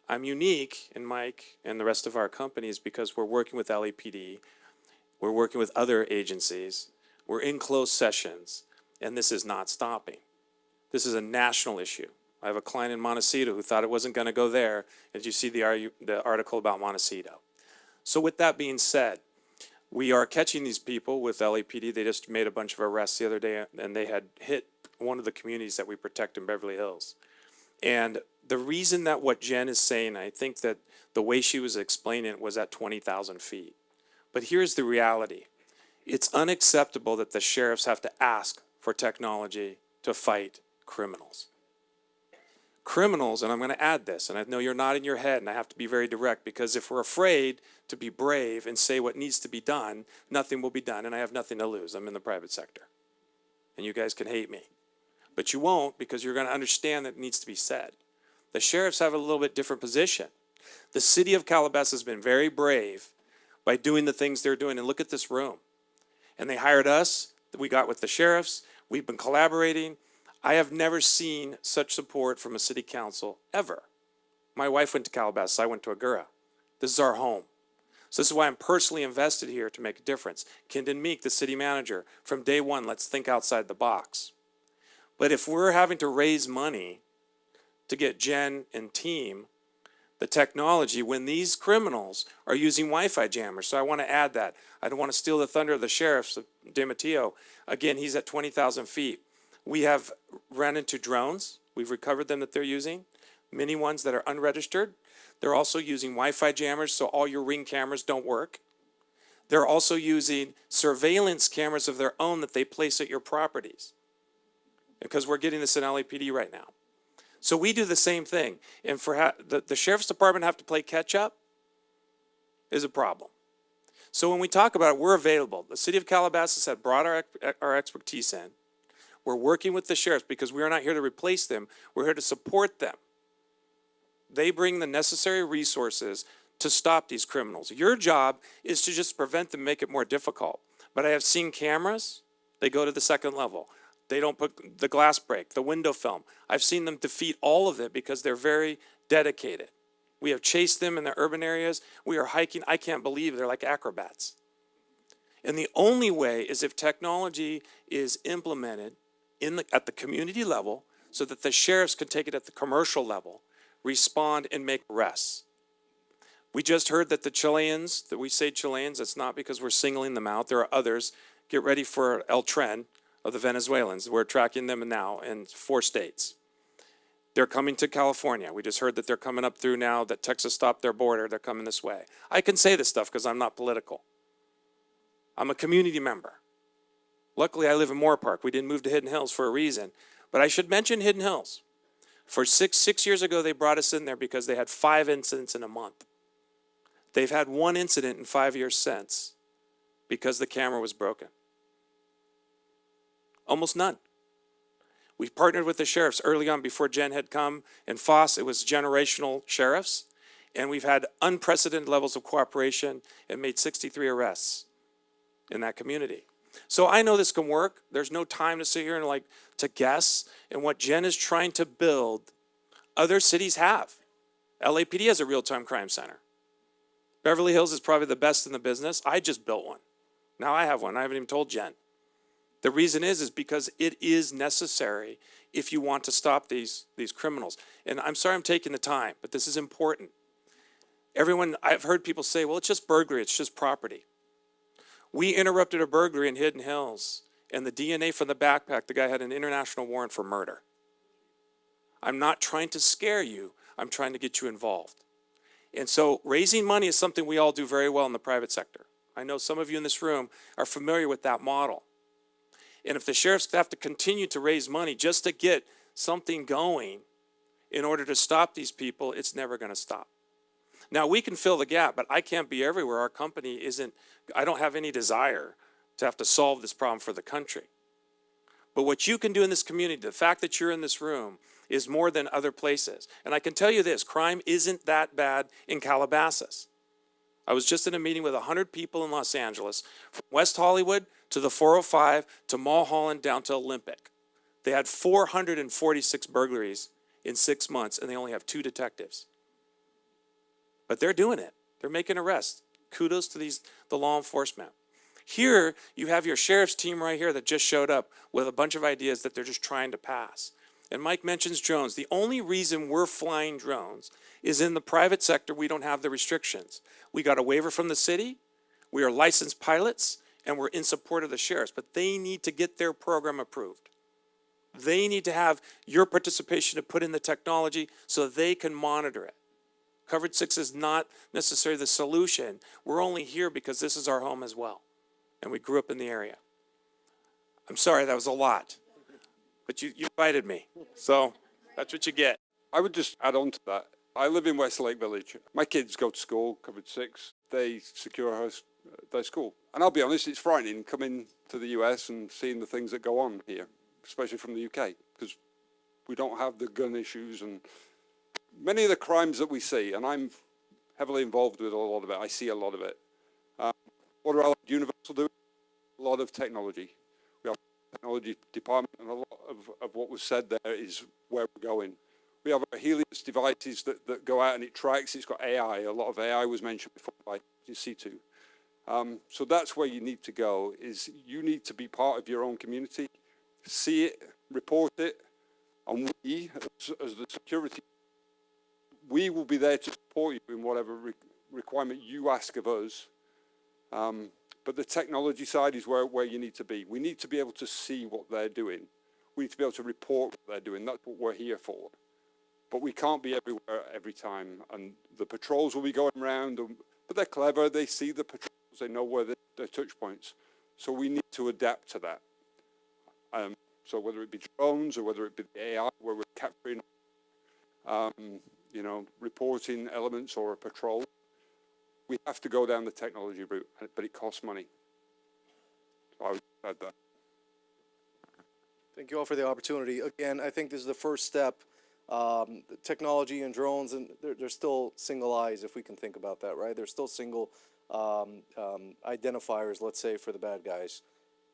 I'm unique in Mike and the rest of our companies because we're working with LAPD, we're working with other agencies, we're in closed sessions, and this is not stopping. This is a national issue. I have a client in Montecito who thought it wasn't going to go there, as you see the article about Montecito. So with that being said, we are catching these people with LAPD. They just made a bunch of arrests the other day, and they had hit one of the communities that we protect in Beverly Hills. And the reason that what Jen is saying, I think that the way she was explaining it was at 20,000 feet. But here's the reality. It's unacceptable that the sheriffs have to ask for technology to fight criminals. Criminals, and I'm going to add this, and I know you're nodding your head, and I have to be very direct, because if we're afraid to be brave and say what needs to be done, nothing will be done, and I have nothing to lose. I'm in the private sector. And you guys can hate me. But you won't, because you're going to understand that it needs to be said. The sheriffs have a little bit different position. The city of Calabasas has been very brave by doing the things they're doing. And look at this room. And they hired us. We got with the sheriffs. We've been collaborating. I have never seen such support from a city council ever. My wife went to Calabasas. I went to Agoura. This is our home. So this is why I'm personally invested here to make a difference. Kendon Meek, the city manager, from day one, let's think outside the box. But if we're having to raise money to get Jen and team the technology when these criminals are using Wi-Fi jammers, so I want to add that. I don't want to steal the thunder of the sheriffs, De Matteo. Again, he's at 20,000 feet. We have run into drones. We've recovered them that they're using. Many ones that are unregistered. They're also using Wi-Fi jammers, so all your Ring cameras don't work. They're also using surveillance cameras of their own that they place at your properties. Because we're getting this in LAPD right now. So we do the same thing. And for the sheriff's department have to play catch up is a problem. So when we talk about it, we're available. The city of Calabasas had brought our expertise in. We're working with the sheriffs because we are not here to replace them. We're here to support them. They bring the necessary resources to stop these criminals. Your job is to just prevent them, make it more difficult. But I have seen cameras, they go to the second level. They don't put the glass break, the window film. I've seen them defeat all of it because they're very dedicated. We have chased them in the urban areas. We are hiking. I can't believe they're like acrobats. And the only way is if technology is implemented at the community level so that the sheriffs can take it at the commercial level, respond and make arrests. We just heard that the Chileans, that we say Chileans, it's not because we're singling them out. There are others. Get ready for El Tren of the Venezuelans. We're tracking them now in 4 states. They're coming to California. We just heard that they're coming up through now that Texas stopped their border. They're coming this way. I can say this stuff because I'm not political. I'm a community member. Luckily, I live in Moore Park. We didn't move to Hidden Hills for a reason. But I should mention Hidden Hills. For six years ago, they brought us in there because they had 5 incidents in a month. They've had 1 incident in 5 years since because the camera was broken. Almost none. We partnered with the sheriffs early on before Jen had come, and Foss, it was generational sheriffs, and we've had unprecedented levels of cooperation and made 63 arrests in that community. So I know this can work. There's no time to sit here and to guess. And what Jen is trying to build, other cities have. LAPD has a real-time crime center. Beverly Hills is probably the best in the business. I just built one. Now I have one. I haven't even told Jen. The reason is because it is necessary if you want to stop these criminals. And I'm sorry I'm taking the time, but this is important. I've heard people say, well, it's just burglary, it's just property. We interrupted a burglary in Hidden Hills, and the DNA from the backpack, the guy had an international warrant for murder. I'm not trying to scare you, I'm trying to get you involved. And so raising money is something we all do very well in the private sector. I know some of you in this room are familiar with that model. And if the sheriffs have to continue to raise money just to get something going in order to stop these people, it's never going to stop. Now, we can fill the gap, but I can't be everywhere. Our company isn't, I don't have any desire to have to solve this problem for the country. But what you can do in this community, the fact that you're in this room, is more than other places. And I can tell you this, crime isn't that bad in Calabasas. I was just in a meeting with 100 people in Los Angeles, from West Hollywood to the 405 to Mulholland down to Olympic. They had 446 burglaries in 6 months, and they only have 2 detectives. But they're doing it. They're making arrests. Kudos to the law enforcement. Here, you have your sheriff's team right here that just showed up with a bunch of ideas that they're just trying to pass. And Mike mentions drones. The only reason we're flying drones is in the private sector, we don't have the restrictions. We got a waiver from the city, we are licensed pilots, and we're in support of the sheriffs, but they need to get their program approved. They need to have your participation to put in the technology so they can monitor it. Covered 6 is not necessarily the solution. We're only here because this is our home as well, and we grew up in the area. I'm sorry, that was a lot, but you invited me, so that's what you get. I would just add on to that. I live in Westlake Village. My kids go to school, Covered 6. They secure their school. And I'll be honest, it's frightening coming to the US and seeing the things that go on here, especially from the UK, because we don't have the gun issues and many of the crimes that we see, and I'm heavily involved with a lot of it. I see a lot of it. What are Universal doing? A lot of technology. We have a technology department, and a lot of what was said there is where we're going. We have our Helios devices that go out and it tracks. It's got AI. A lot of AI was mentioned before by C2. So that's where you need to go, is you need to be part of your own community, see it, report it, and we, as the security, we will be there to support you in whatever requirement you ask of us. But the technology side is where you need to be. We need to be able to see what they're doing. We need to be able to report what they're doing. That's what we're here for. But we can't be everywhere every time. And the patrols will be going around, but they're clever. They see the patrols. They know where their touch points. So we need to adapt to that. So whether it be drones or whether it be the AI, where we're capturing, reporting elements or a patrol, we have to go down the technology route, but it costs money. So I would add that. Thank you all for the opportunity. Again, I think this is the first step. Technology and drones, and they're still single eyes, if we can think about that, right? They're still single identifiers, let's say, for the bad guys.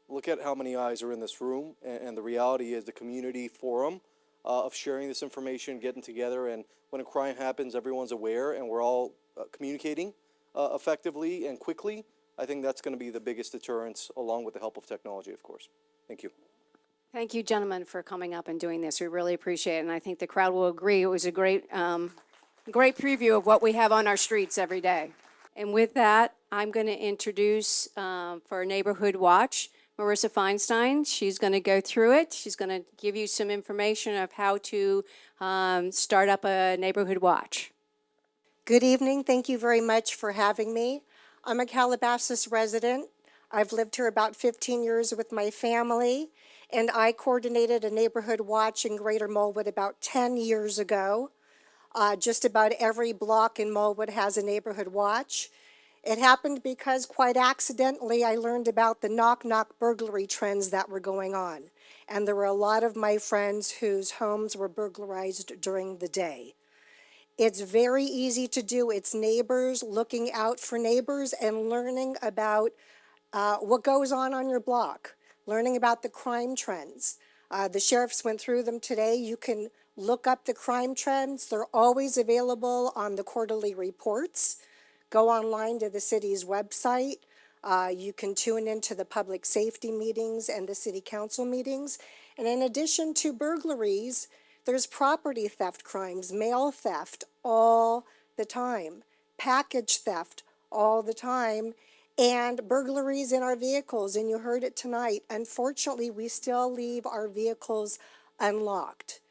Look at how many eyes are in this room, and the reality is the community forum of sharing this information, getting together, and when a crime happens, everyone's aware, and we're all communicating effectively and quickly. I think that's going to be the biggest deterrence, along with the help of technology, of course. Thank you. Thank you, gentlemen, for coming up and doing this. We really appreciate it, and I think the crowd will agree. It was a great preview of what we have on our streets every day. And with that, I'm going to introduce for Neighborhood Watch, Marissa Feinstein. She's going to go through it. She's going to give you some information of how to start up a Neighborhood Watch. Good evening. Thank you very much for having me. I'm a Calabasas resident. I've lived here about 15 years with my family, and I coordinated a neighborhood watch in Greater Moldwood about 10 years ago. Just about every block in Moldwood has a neighborhood watch. It happened because quite accidentally I learned about the knock-knock burglary trends that were going on. And there were a lot of my friends whose homes were burglarized during the day. It's very easy to do. It's neighbors looking out for neighbors and learning about what goes on your block, learning about the crime trends. The sheriffs went through them today. You can look up the crime trends. They're always available on the quarterly reports. Go online to the city's website. You can tune into the public safety meetings and the city council meetings. And in addition to burglaries, there's property theft crimes, mail theft all the time, package theft all the time, and burglaries in our vehicles. And you heard it tonight. Unfortunately, we still leave our vehicles unlocked.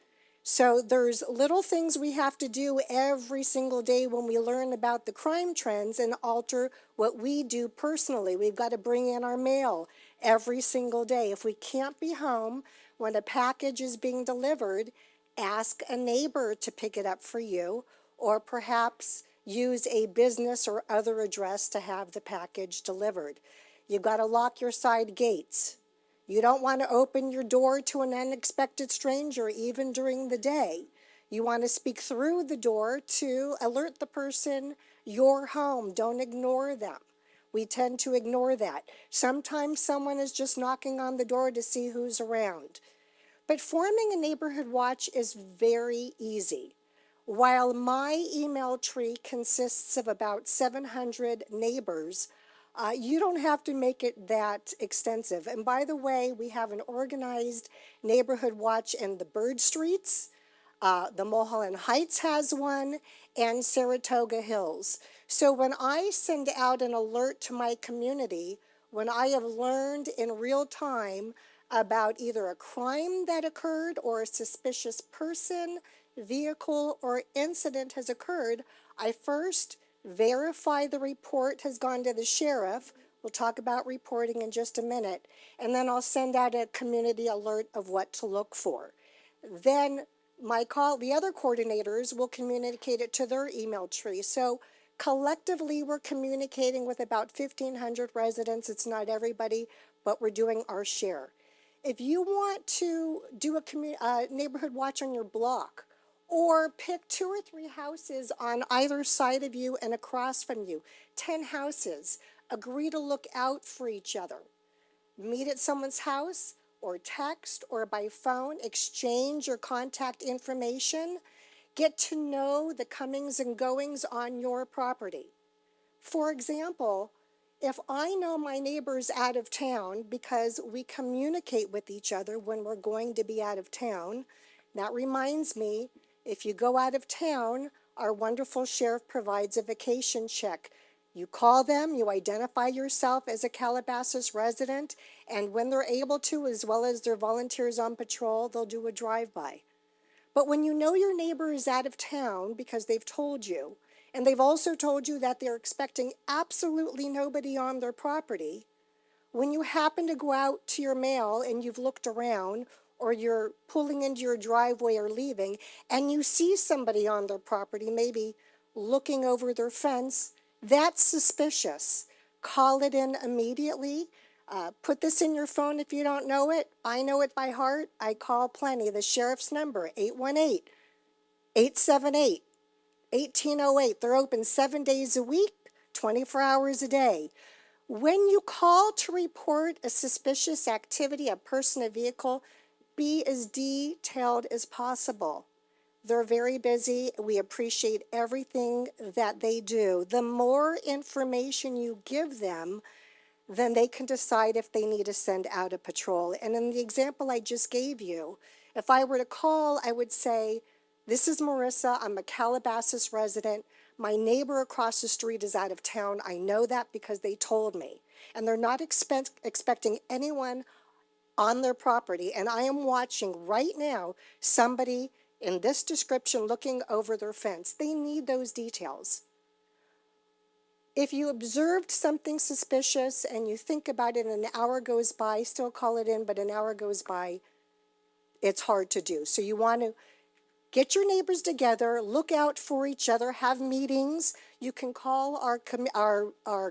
So there's little things we have to do every single day when we learn about the crime trends and alter what we do personally. We've got to bring in our mail every single day. If we can't be home when a package is being delivered, ask a neighbor to pick it up for you, or perhaps use a business or other address to have the package delivered. You've got to lock your side gates. You don't want to open your door to an unexpected stranger, even during the day. You want to speak through the door to alert the person you're home. Don't ignore them. We tend to ignore that. Sometimes someone is just knocking on the door to see who's around. But forming a neighborhood watch is very easy. While my email tree consists of about 700 neighbors, you don't have to make it that extensive. And by the way, we have an organized neighborhood watch in the Bird Streets. The Mulholland Heights has one, and Saratoga Hills. So when I send out an alert to my community, when I have learned in real time about either a crime that occurred or a suspicious person, vehicle, or incident has occurred, I first verify the report has gone to the sheriff. We'll talk about reporting in just a minute. And then I'll send out a community alert of what to look for. Then the other coordinators will communicate it to their email tree. So collectively, we're communicating with about 1,500 residents. It's not everybody, but we're doing our share. If you want to do a neighborhood watch on your block, or pick 2 or 3 houses on either side of you and across from you, 10 houses, agree to look out for each other. Meet at someone's house, or text, or by phone, exchange your contact information. Get to know the comings and goings on your property. For example, if I know my neighbor's out of town, because we communicate with each other when we're going to be out of town, that reminds me, if you go out of town, our wonderful sheriff provides a vacation check. You call them, you identify yourself as a Calabasas resident, and when they're able to, as well as their volunteers on patrol, they'll do a drive-by. But when you know your neighbor is out of town because they've told you, and they've also told you that they're expecting absolutely nobody on their property, when you happen to go out to your mail and you've looked around, or you're pulling into your driveway or leaving, and you see somebody on their property, maybe looking over their fence, That's suspicious. Call it in immediately. Put this in your phone if you don't know it. I know it by heart. I call plenty. The sheriff's number, 818-878-1808. They're open 7 days a week, 24 hours a day. When you call to report a suspicious activity, a person, a vehicle, be as detailed as possible. They're very busy. We appreciate everything that they do. The more information you give them, then they can decide if they need to send out a patrol. And in the example I just gave you, if I were to call, I would say, this is Marissa. I'm a Calabasas resident. My neighbor across the street is out of town. I know that because they told me. And they're not expecting anyone on their property. And I am watching right now somebody in this description looking over their fence. They need those details. If you observed something suspicious and you think about it and an hour goes by, still call it in, but an hour goes by, it's hard to do. So you want to get your neighbors together, look out for each other, have meetings. You can call our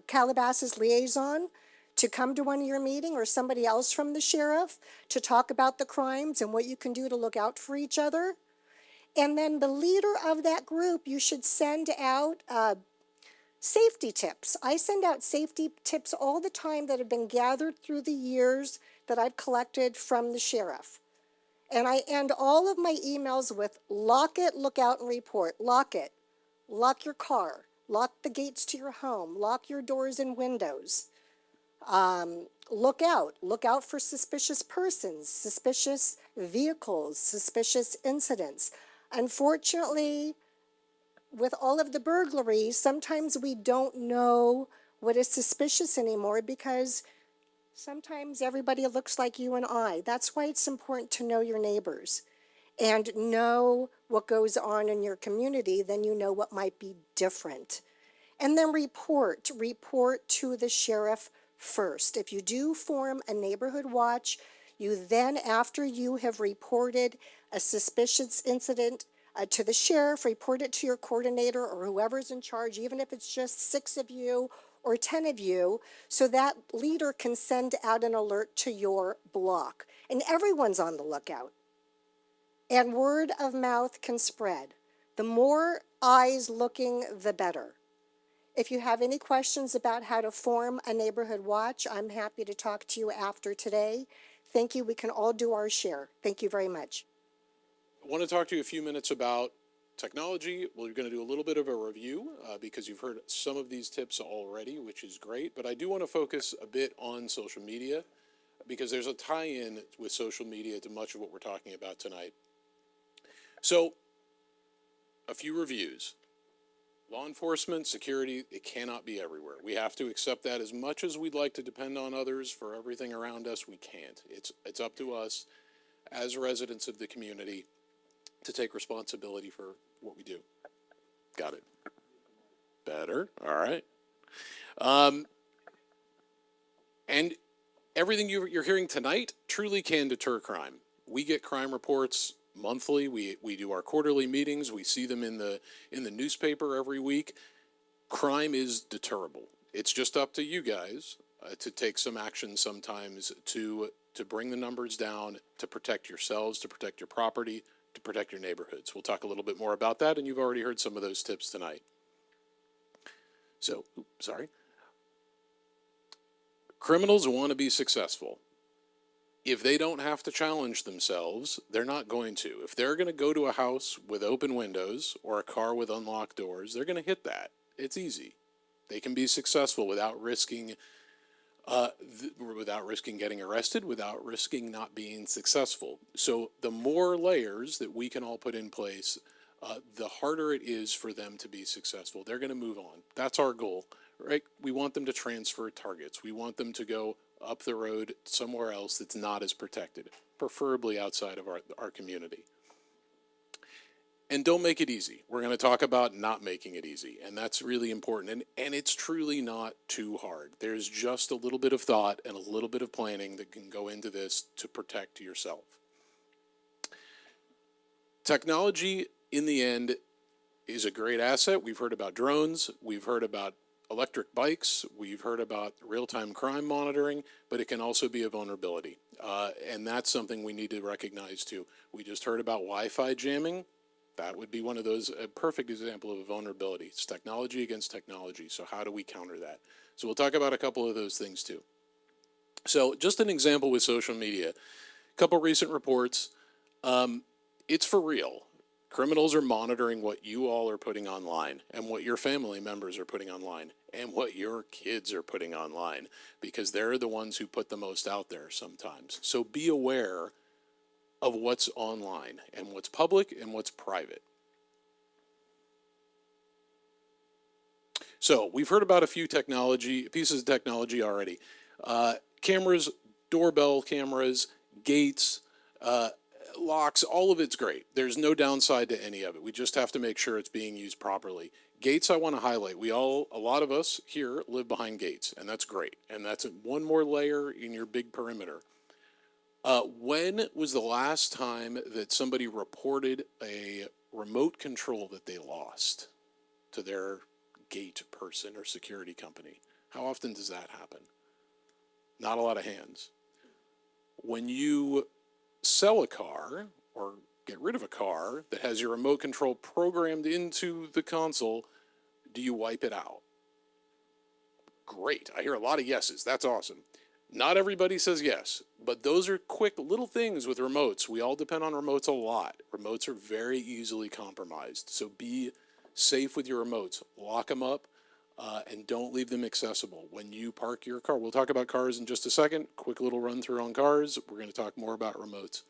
Calabasas liaison to come to one of your meetings, or somebody else from the sheriff to talk about the crimes and what you can do to look out for each other. And then the leader of that group, you should send out safety tips. I send out safety tips all the time that have been gathered through the years that I've collected from the sheriff. And I end all of my emails with lock it, look out, and report. Lock it. Lock your car. Lock the gates to your home. Lock your doors and windows. Look out. Look out for suspicious persons, suspicious vehicles, suspicious incidents. Unfortunately, with all of the burglaries, sometimes we don't know what is suspicious anymore because sometimes everybody looks like you and I. That's why it's important to know your neighbors and know what goes on in your community. Then you know what might be different. And then report to the sheriff first. If you do form a neighborhood watch, you then, after you have reported a suspicious incident to the sheriff, report it to your coordinator or whoever's in charge, even if it's just 6 of you or 10 of you, so that leader can send out an alert to your block. And everyone's on the lookout. And word of mouth can spread. The more eyes looking, the better. If you have any questions about how to form a neighborhood watch, I'm happy to talk to you after today. Thank you. We can all do our share. Thank you very much. I want to talk to you a few minutes about technology. We're going to do a little bit of a review because you've heard some of these tips already, which is great. But I do want to focus a bit on social media because there's a tie-in with social media to much of what we're talking about tonight. So, a few reviews. Law enforcement, security, it cannot be everywhere. We have to accept that. As much as we'd like to depend on others for everything around us, we can't. It's up to us as residents of the community to take responsibility for what we do. Got it. Better. All right. And everything you're hearing tonight truly can deter crime. We get crime reports monthly. We do our quarterly meetings. We see them in the newspaper every week. Crime is deterrable. It's just up to you guys to take some action sometimes to bring the numbers down, to protect yourselves, to protect your property, to protect your neighborhoods. We'll talk a little bit more about that, and you've already heard some of those tips tonight. So, sorry. Criminals want to be successful. If they don't have to challenge themselves, they're not going to. If they're going to go to a house with open windows or a car with unlocked doors, they're going to hit that. It's easy. They can be successful without risking getting arrested, without risking not being successful. So the more layers that we can all put in place, the harder it is for them to be successful. They're going to move on. That's our goal, right? We want them to transfer targets. We want them to go up the road somewhere else that's not as protected, preferably outside of our community. And don't make it easy. We're going to talk about not making it easy, and that's really important. And it's truly not too hard. There's just a little bit of thought and a little bit of planning that can go into this to protect yourself. Technology, in the end, is a great asset. We've heard about drones. We've heard about electric bikes. We've heard about real-time crime monitoring, but it can also be a vulnerability. And that's something we need to recognize too. We just heard about Wi-Fi jamming. That would be one of those, a perfect example of a vulnerability. It's technology against technology. So how do we counter that? So we'll talk about a couple of those things too. So just an example with social media. A couple recent reports. It's for real. Criminals are monitoring what you all are putting online and what your family members are putting online and what your kids are putting online, because they're the ones who put the most out there sometimes. So be aware of what's online and what's public and what's private. So we've heard about a few pieces of technology already. Cameras, doorbell cameras, gates, locks, all of it's great. There's no downside to any of it. We just have to make sure it's being used properly. Gates, I want to highlight. A lot of us here live behind gates, and that's great. And that's one more layer in your big perimeter. When was the last time that somebody reported a remote control that they lost to their gate person or security company? How often does that happen? Not a lot of hands. When you sell a car or get rid of a car that has your remote control programmed into the console, do you wipe it out? Great. I hear a lot of yeses. That's awesome. Not everybody says yes, but those are quick little things with remotes. We all depend on remotes a lot. Remotes are very easily compromised. So be safe with your remotes. Lock them up and don't leave them accessible. When you park your car, we'll talk about cars in just a second. Quick little run through on cars. We're going to talk more about remotes.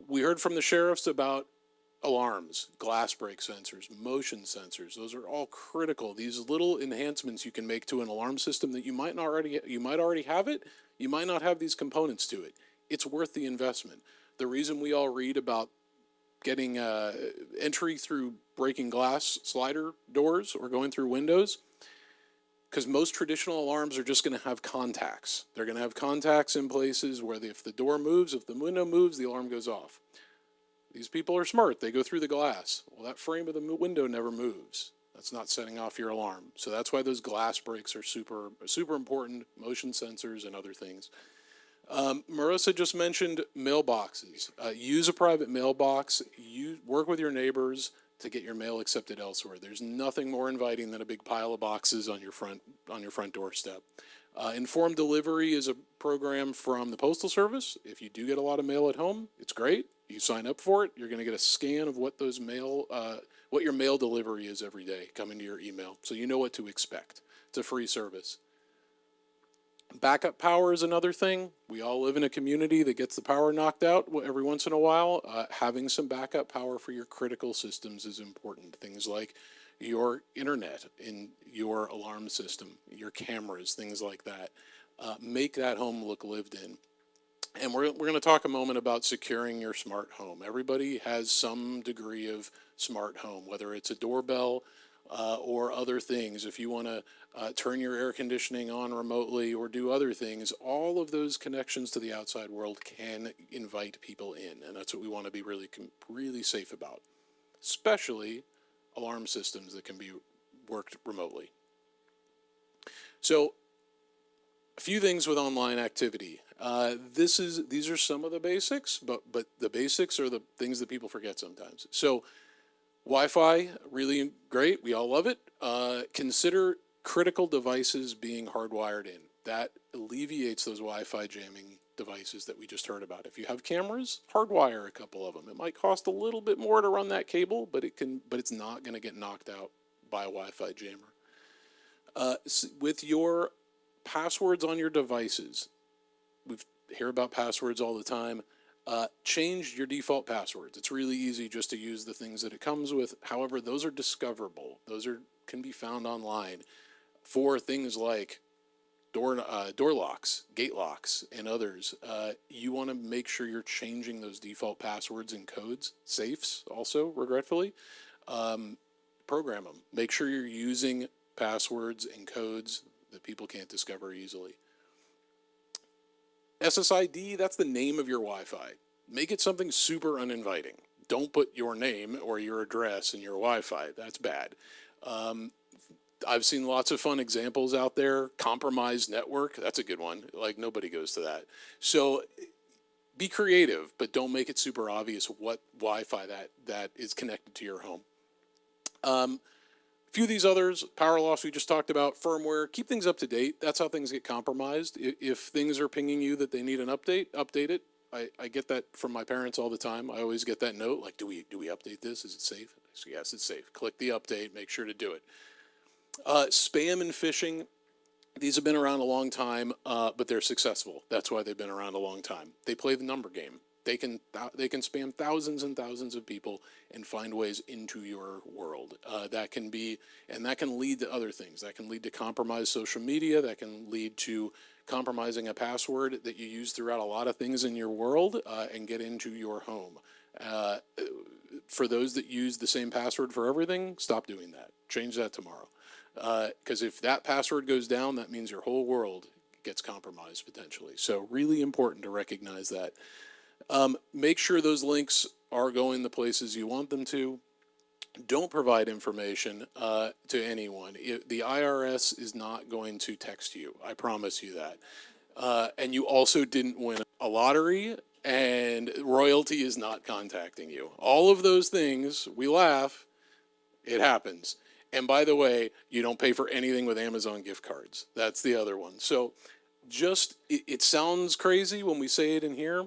We heard from the sheriffs about alarms, glass break sensors, motion sensors. Those are all critical. These little enhancements you can make to an alarm system that you might already have it. You might not have these components to it. It's worth the investment. The reason we all read about getting entry through breaking glass slider doors or going through windows, because most traditional alarms are just going to have contacts. They're going to have contacts in places where if the door moves, if the window moves, the alarm goes off. These people are smart. They go through the glass. Well, that frame of the window never moves. That's not setting off your alarm. So that's why those glass breaks are super important, motion sensors and other things. Marissa just mentioned mailboxes. Use a private mailbox. Work with your neighbors to get your mail accepted elsewhere. There's nothing more inviting than a big pile of boxes on your front doorstep. Informed delivery is a program from the Postal Service. If you do get a lot of mail at home, it's great. You sign up for it. You're going to get a scan of what what your mail delivery is every day coming to your email, so you know what to expect. It's a free service. Backup power is another thing. We all live in a community that gets the power knocked out every once in a while. Having some backup power for your critical systems is important. Things like your internet in your alarm system, your cameras, things like that. Make that home look lived in. And we're going to talk a moment about securing your smart home. Everybody has some degree of smart home, whether it's a doorbell or other things. If you want to turn your air conditioning on remotely or do other things, all of those connections to the outside world can invite people in. And that's what we want to be really safe about, especially alarm systems that can be worked remotely. So a few things with online activity. These are some of the basics, but the basics are the things that people forget sometimes. So Wi-Fi, really great. We all love it. Consider critical devices being hardwired in. That alleviates those Wi-Fi jamming devices that we just heard about. If you have cameras, hardwire a couple of them. It might cost a little bit more to run that cable, but it's not going to get knocked out by a Wi-Fi jammer. With your passwords on your devices, we hear about passwords all the time. Change your default passwords. It's really easy just to use the things that it comes with. However, those are discoverable. Those can be found online for things like door locks, gate locks, and others. You want to make sure you're changing those default passwords and codes. Safes also, regretfully. Program them. Make sure you're using passwords and codes that people can't discover easily. SSID, that's the name of your Wi-Fi. Make it something super uninviting. Don't put your name or your address in your Wi-Fi. That's bad. I've seen lots of fun examples out there. Compromised network, that's a good one. Like, nobody goes to that. So be creative, but don't make it super obvious what Wi-Fi that is connected to your home. A few of these others, power loss we just talked about, firmware, keep things up to date. That's how things get compromised. If things are pinging you that they need an update it. I get that from my parents all the time. I always get that note, like, do we update this? Is it safe? So yes, it's safe. Click the update, make sure to do it. Spam and phishing, these have been around a long time, but they're successful. That's why they've been around a long time. They play the number game. They can spam thousands and thousands of people and find ways into your world. That can lead to other things. That can lead to compromised social media. That can lead to compromising a password that you use throughout a lot of things in your world and get into your home. For those that use the same password for everything, stop doing that. Change that tomorrow. Because if that password goes down, that means your whole world gets compromised potentially. So really important to recognize that. Make sure those links are going the places you want them to. Don't provide information to anyone. The IRS is not going to text you. I promise you that. And you also didn't win a lottery, and royalty is not contacting you. All of those things, we laugh, it happens. And by the way, you don't pay for anything with Amazon gift cards. That's the other one. So it sounds crazy when we say it in here.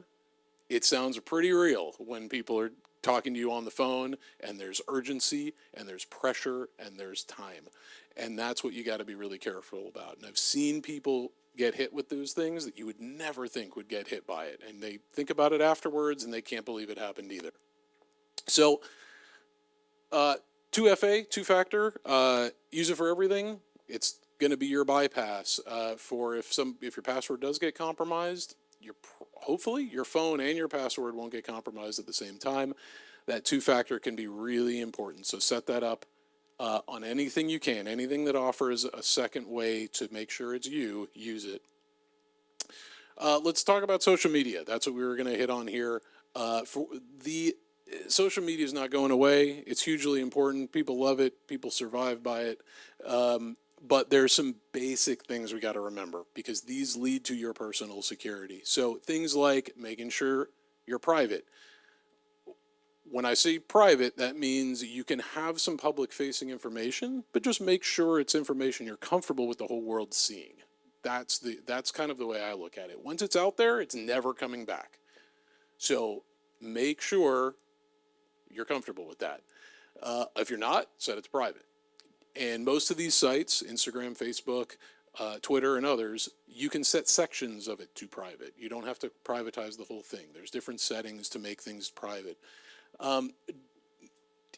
It sounds pretty real when people are talking to you on the phone, and there's urgency, and there's pressure, and there's time. And that's what you got to be really careful about. And I've seen people get hit with those things that you would never think would get hit by it. And they think about it afterwards, and they can't believe it happened either. So, 2FA, two-factor, use it for everything. It's going to be your bypass for if your password does get compromised. Hopefully your phone and your password won't get compromised at the same time. That two-factor can be really important. So set that up on anything you can. Anything that offers a second way to make sure it's you, use it. Let's talk about social media. That's what we were going to hit on here. Social media is not going away. It's hugely important. People love it. People survive by it. But there's some basic things we got to remember because these lead to your personal security. So things like making sure you're private. When I say private, that means you can have some public-facing information, but just make sure it's information you're comfortable with the whole world seeing. That's kind of the way I look at it. Once it's out there, it's never coming back. So make sure you're comfortable with that. If you're not, set it to private. And most of these sites, Instagram, Facebook, Twitter, and others, you can set sections of it to private. You don't have to privatize the whole thing. There's different settings to make things private.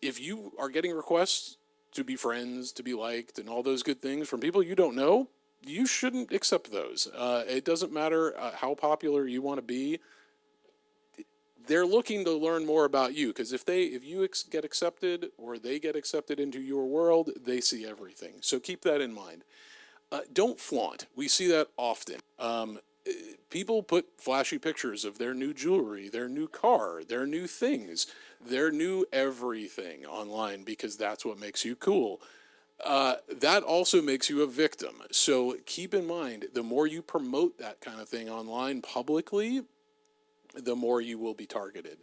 If you are getting requests to be friends, to be liked, and all those good things from people you don't know, you shouldn't accept those. It doesn't matter how popular you want to be. They're looking to learn more about you because if you get accepted or they get accepted into your world, they see everything. So keep that in mind. Don't flaunt. We see that often. People put flashy pictures of their new jewelry, their new car, their new things, their new everything online because that's what makes you cool. That also makes you a victim. So keep in mind, the more you promote that kind of thing online publicly, the more you will be targeted.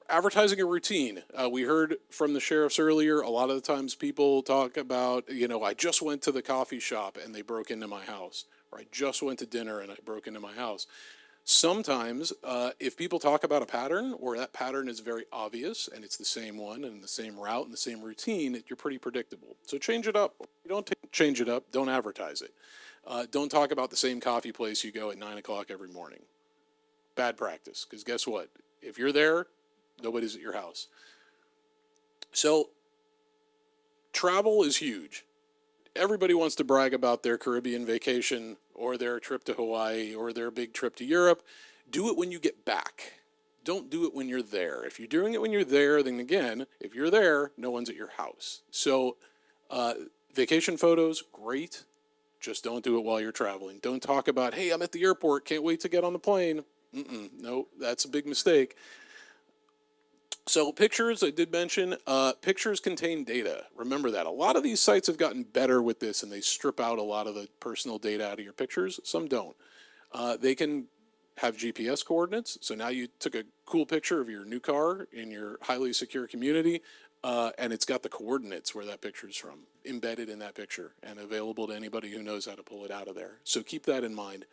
Advertising a routine. We heard from the sheriffs earlier, a lot of the times people talk about, I just went to the coffee shop and they broke into my house, or I just went to dinner and I broke into my house. Sometimes, if people talk about a pattern, or that pattern is very obvious and it's the same one and the same route and the same routine, you're pretty predictable. So change it up. If you don't change it up, don't advertise it. Don't talk about the same coffee place you go at 9 o'clock every morning. Bad practice, because guess what? If you're there, nobody's at your house. So travel is huge. Everybody wants to brag about their Caribbean vacation or their trip to Hawaii or their big trip to Europe. Do it when you get back. Don't do it when you're there. If you're doing it when you're there, then again, if you're there, no one's at your house. So vacation photos, great. Just don't do it while you're traveling. Don't talk about, hey, I'm at the airport, can't wait to get on the plane. No, that's a big mistake. So pictures, I did mention, pictures contain data. Remember that. A lot of these sites have gotten better with this, and they strip out a lot of the personal data out of your pictures. Some don't. They can have GPS coordinates. So now you took a cool picture of your new car in your highly secure community, and it's got the coordinates where that picture is from, embedded in that picture and available to anybody who knows how to pull it out of there. So keep that in mind.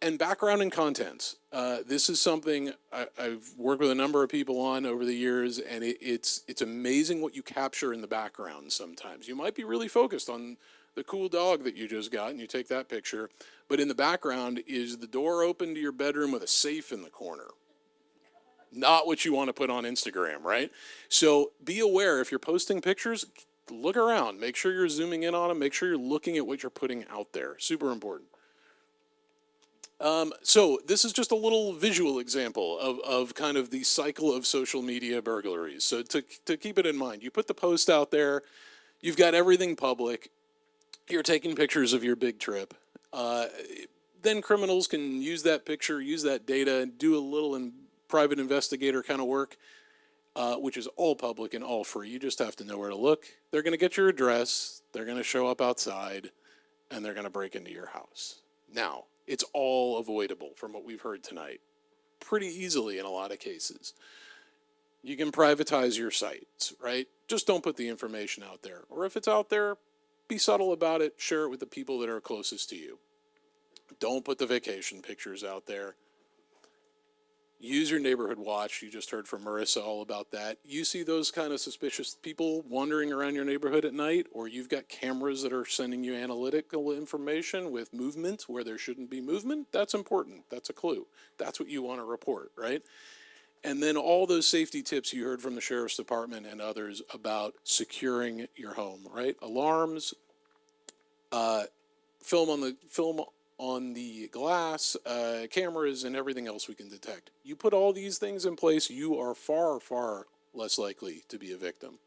And background and contents. This is something I've worked with a number of people on over the years, and it's amazing what you capture in the background sometimes. You might be really focused on the cool dog that you just got, and you take that picture, but in the background is the door open to your bedroom with a safe in the corner. Not what you want to put on Instagram, right? So be aware if you're posting pictures, look around. Make sure you're zooming in on them. Make sure you're looking at what you're putting out there. Super important. So this is just a little visual example of kind of the cycle of social media burglaries. So to keep it in mind, you put the post out there, you've got everything public, you're taking pictures of your big trip. Then criminals can use that picture, use that data, and do a little private investigator kind of work, which is all public and all free. You just have to know where to look. They're going to get your address, they're going to show up outside, and they're going to break into your house. Now, it's all avoidable from what we've heard tonight, pretty easily in a lot of cases. You can privatize your sites, right? Just don't put the information out there. Or if it's out there, be subtle about it. Share it with the people that are closest to you. Don't put the vacation pictures out there. Use your neighborhood watch. You just heard from Marissa all about that. You see those kind of suspicious people wandering around your neighborhood at night, or you've got cameras that are sending you analytical information with movement where there shouldn't be movement, that's important. That's a clue. That's what you want to report, right? And then all those safety tips you heard from the Sheriff's Department and others about securing your home, right? Alarms, film on the glass, cameras, and everything else we can detect. You put all these things in place, you are far, far less likely to be a victim.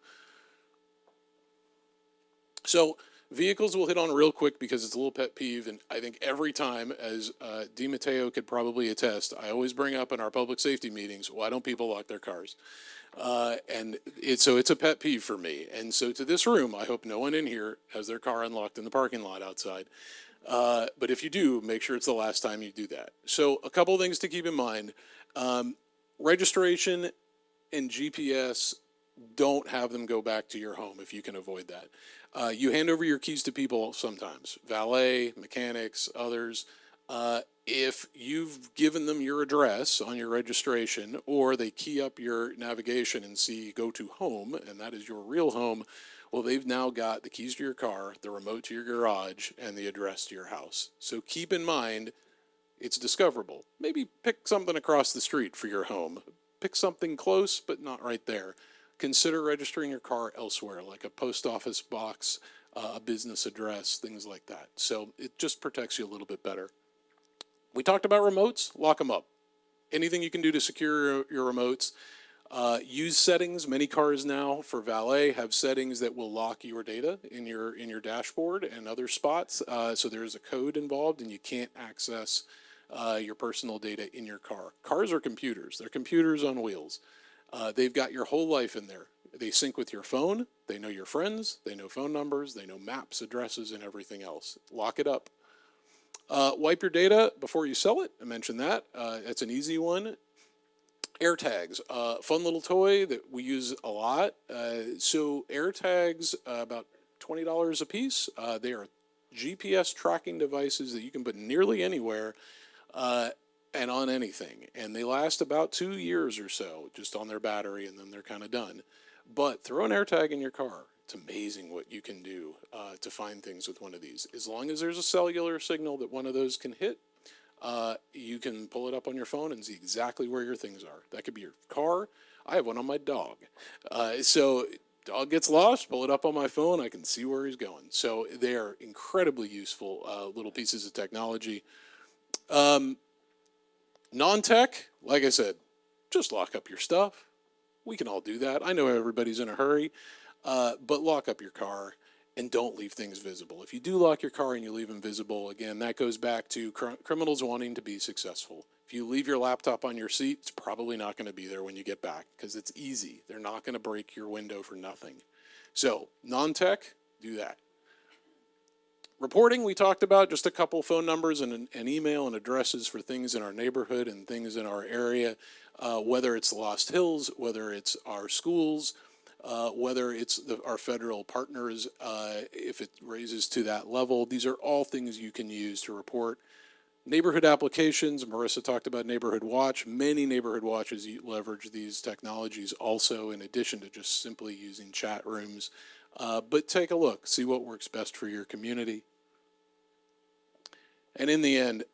So vehicles we'll hit on real quick because it's a little pet peeve, and I think every time, as DiMatteo could probably attest, I always bring up in our public safety meetings, why don't people lock their cars? And it's a pet peeve for me. And so to this room, I hope no one in here has their car unlocked in the parking lot outside. But if you do, make sure it's the last time you do that. So a couple of things to keep in mind. Registration and GPS, don't have them go back to your home if you can avoid that. You hand over your keys to people sometimes, valet, mechanics, others. If you've given them your address on your registration, or they key up your navigation and see go to home, and that is your real home, well, they've now got the keys to your car, the remote to your garage, and the address to your house. So keep in mind, it's discoverable. Maybe pick something across the street for your home. Pick something close, but not right there. Consider registering your car elsewhere, like a post office box, a business address, things like that. So it just protects you a little bit better. We talked about remotes, lock them up. Anything you can do to secure your remotes. Use settings. Many cars now for valet have settings that will lock your data in your dashboard and other spots. So there's a code involved, and you can't access your personal data in your car. Cars are computers. They're computers on wheels. They've got your whole life in there. They sync with your phone. They know your friends. They know phone numbers. They know maps, addresses, and everything else. Lock it up. Wipe your data before you sell it. I mentioned that. That's an easy one. AirTags, fun little toy that we use a lot. So AirTags, about $20 a piece. They are GPS tracking devices that you can put nearly anywhere and on anything. And they last about 2 years or so just on their battery, and then they're kind of done. But throw an AirTag in your car. It's amazing what you can do to find things with one of these. As long as there's a cellular signal that one of those can hit, you can pull it up on your phone and see exactly where your things are. That could be your car. I have one on my dog. So dog gets lost, pull it up on my phone, I can see where he's going. So they are incredibly useful little pieces of technology. Non-tech, like I said, just lock up your stuff. We can all do that. I know everybody's in a hurry, but lock up your car. And don't leave things visible. If you do lock your car and you leave them visible, again, that goes back to criminals wanting to be successful. If you leave your laptop on your seat, it's probably not going to be there when you get back because it's easy. They're not going to break your window for nothing. So, non-tech, do that. Reporting, we talked about just a couple phone numbers and an email and addresses for things in our neighborhood and things in our area, whether it's Lost Hills, whether it's our schools, whether it's our federal partners, if it raises to that level. These are all things you can use to report. Neighborhood applications, Marissa talked about Neighborhood Watch. Many Neighborhood Watches leverage these technologies also, in addition to just simply using chat rooms. But take a look, see what works best for your community. And in the end,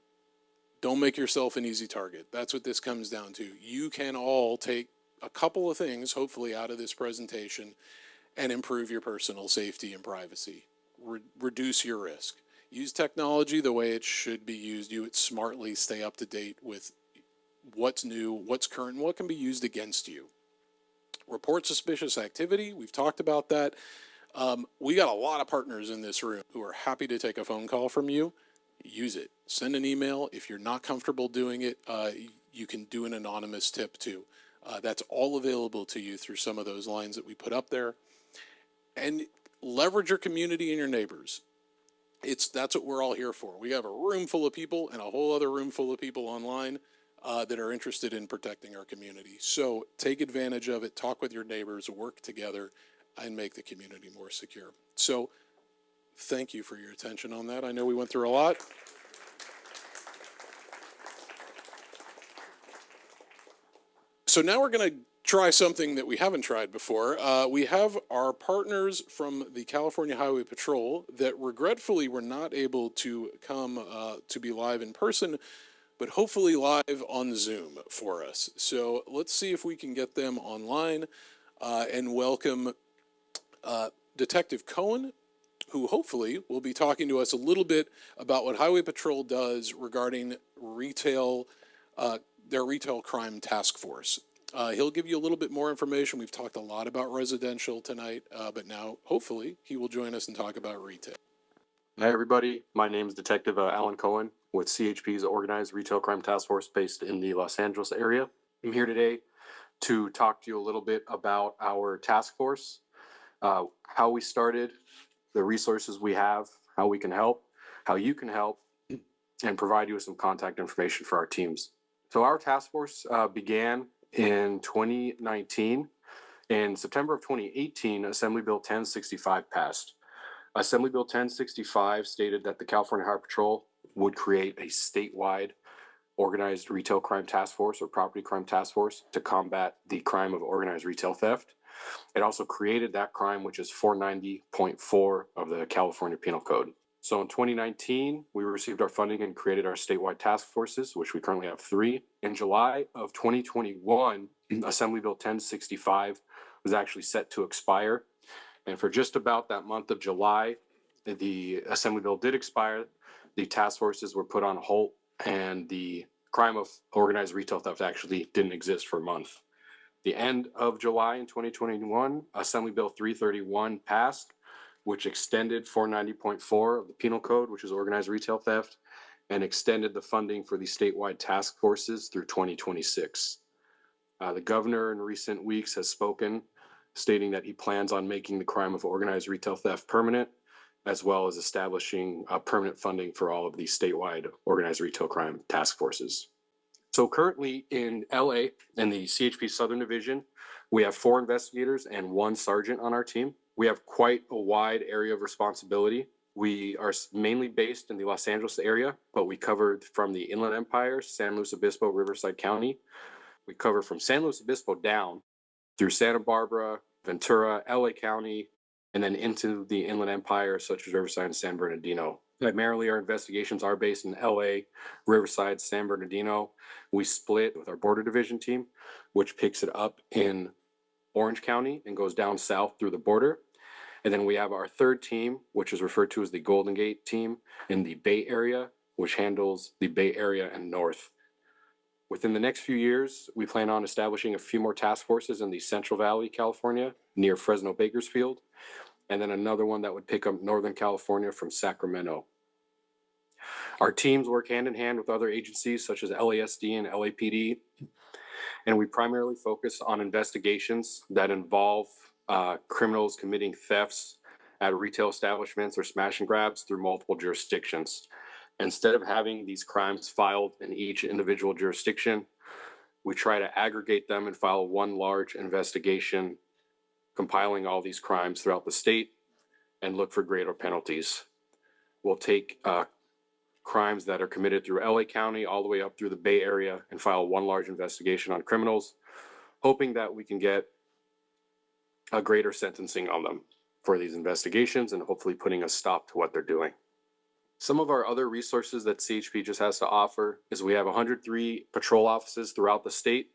don't make yourself an easy target. That's what this comes down to. You can all take a couple of things, hopefully, out of this presentation and improve your personal safety and privacy. Reduce your risk. Use technology the way it should be used. Do it smartly. Stay up to date with what's new, what's current, and what can be used against you. Report suspicious activity. We've talked about that. We got a lot of partners in this room who are happy to take a phone call from you. Use it. Send an email. If you're not comfortable doing it, you can do an anonymous tip too. That's all available to you through some of those lines that we put up there. And leverage your community and your neighbors. That's what we're all here for. We have a room full of people and a whole other room full of people online that are interested in protecting our community. So take advantage of it, talk with your neighbors, work together, and make the community more secure. So thank you for your attention on that. I know we went through a lot. So now we're going to try something that we haven't tried before. We have our partners from the California Highway Patrol that regretfully were not able to come to be live in person, but hopefully live on Zoom for us. So let's see if we can get them online and welcome Detective Cohen, who hopefully will be talking to us a little bit about what Highway Patrol does regarding their retail crime task force. He'll give you a little bit more information. We've talked a lot about residential tonight, but now hopefully he will join us and talk about retail. Hi, everybody. My name is Detective Alan Cohen with CHP's Organized Retail Crime Task Force based in the Los Angeles area. I'm here today to talk to you a little bit about our task force, how we started, the resources we have, how we can help, how you can help, and provide you with some contact information for our teams. So our task force began in 2019. In September of 2018, Assembly Bill 1065 passed. Assembly Bill 1065 stated that the California Highway Patrol would create a statewide organized retail crime task force or property crime task force to combat the crime of organized retail theft. It also created that crime, which is 490.4 of the California Penal Code. So in 2019, we received our funding and created our statewide task forces, which we currently have 3. In July of 2021, Assembly Bill 1065 was actually set to expire. And for just about that month of July, the Assembly Bill did expire. The task forces were put on hold, and the crime of organized retail theft actually didn't exist for a month. The end of July in 2021, Assembly Bill 331 passed, which extended 490.4 of the Penal Code, which is organized retail theft, and extended the funding for the statewide task forces through 2026. The governor in recent weeks has spoken, stating that he plans on making the crime of organized retail theft permanent, as well as establishing permanent funding for all of these statewide organized retail crime task forces. So currently in LA, in the CHP Southern Division, we have 4 investigators and 1 sergeant on our team. We have quite a wide area of responsibility. We are mainly based in the Los Angeles area, but we covered from the Inland Empire, San Luis Obispo, Riverside County. We cover from San Luis Obispo down through Santa Barbara, Ventura, LA County, and then into the Inland Empire, such as Riverside and San Bernardino. Primarily, our investigations are based in LA, Riverside, San Bernardino. We split with our Border Division team, which picks it up in Orange County and goes down south through the border. And then we have our 3rd team, which is referred to as the Golden Gate team in the Bay Area, which handles the Bay Area and north. Within the next few years, we plan on establishing a few more task forces in the Central Valley, California, near Fresno Bakersfield, and then another one that would pick up Northern California from Sacramento. Our teams work hand in hand with other agencies such as LASD and LAPD, and we primarily focus on investigations that involve criminals committing thefts at retail establishments or smash and grabs through multiple jurisdictions. Instead of having these crimes filed in each individual jurisdiction, we try to aggregate them and file one large investigation, compiling all these crimes throughout the state and look for greater penalties. We'll take crimes that are committed through LA County all the way up through the Bay Area and file one large investigation on criminals, hoping that we can get a greater sentencing on them for these investigations and hopefully putting a stop to what they're doing. Some of our other resources that CHP just has to offer is we have 103 patrol offices throughout the state.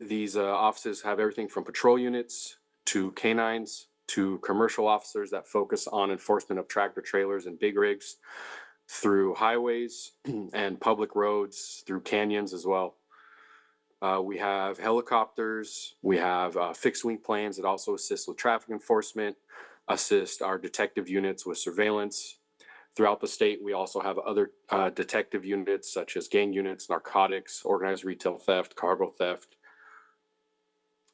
These offices have everything from patrol units to canines to commercial officers that focus on enforcement of tractor trailers and big rigs through highways and public roads, through canyons as well. We have helicopters, we have fixed wing planes that also assist with traffic enforcement, assist our detective units with surveillance. Throughout the state, we also have other detective units such as gang units, narcotics, organized retail theft, cargo theft,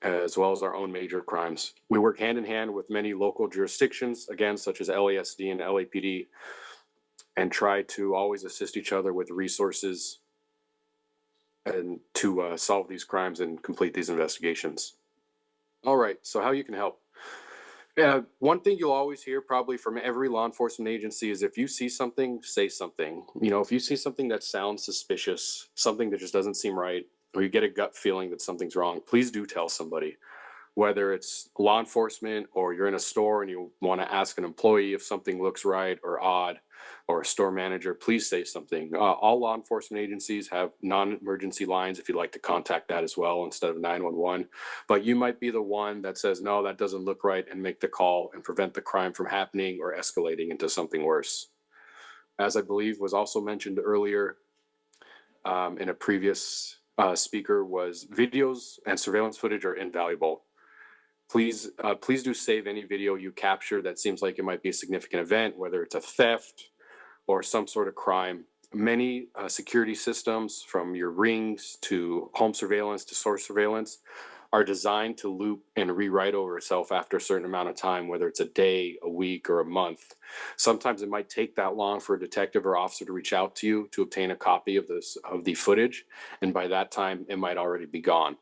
as well as our own major crimes. We work hand in hand with many local jurisdictions, again, such as LASD and LAPD, and try to always assist each other with resources and to solve these crimes and complete these investigations. All right, so how you can help. One thing you'll always hear probably from every law enforcement agency is if you see something, say something. You know, if you see something that sounds suspicious, something that just doesn't seem right, or you get a gut feeling that something's wrong, please do tell somebody. Whether it's law enforcement or you're in a store and you want to ask an employee if something looks right or odd, or a store manager, please say something. All law enforcement agencies have non-emergency lines if you'd like to contact that as well instead of 911. But you might be the one that says, no, that doesn't look right, and make the call and prevent the crime from happening or escalating into something worse. As I believe was also mentioned earlier in a previous speaker, was videos and surveillance footage are invaluable. Please do save any video you capture that seems like it might be a significant event, whether it's a theft or some sort of crime. Many security systems, from your rings to home surveillance to source surveillance, are designed to loop and rewrite over itself after a certain amount of time, whether it's a day, a week, or a month. Sometimes it might take that long for a detective or officer to reach out to you to obtain a copy of the footage, and by that time, it might already be gone.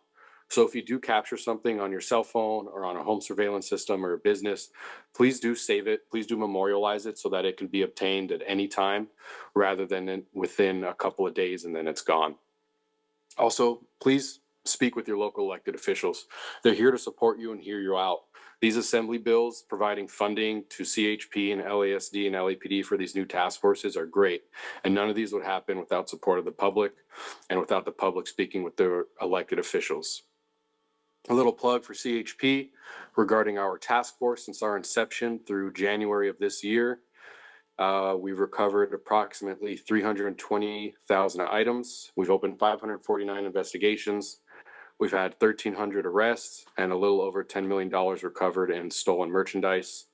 So if you do capture something on your cell phone or on a home surveillance system or a business, please do save it. Please do memorialize it so that it can be obtained at any time rather than within a couple of days and then it's gone. Also, please speak with your local elected officials. They're here to support you and hear you out. These assembly bills providing funding to CHP and LASD and LAPD for these new task forces are great. And none of these would happen without support of the public and without the public speaking with their elected officials. A little plug for CHP regarding our task force. Since our inception through January of this year, we've recovered approximately 320,000 items. We've opened 549 investigations. We've had 1,300 arrests and a little over $10 million recovered in stolen merchandise.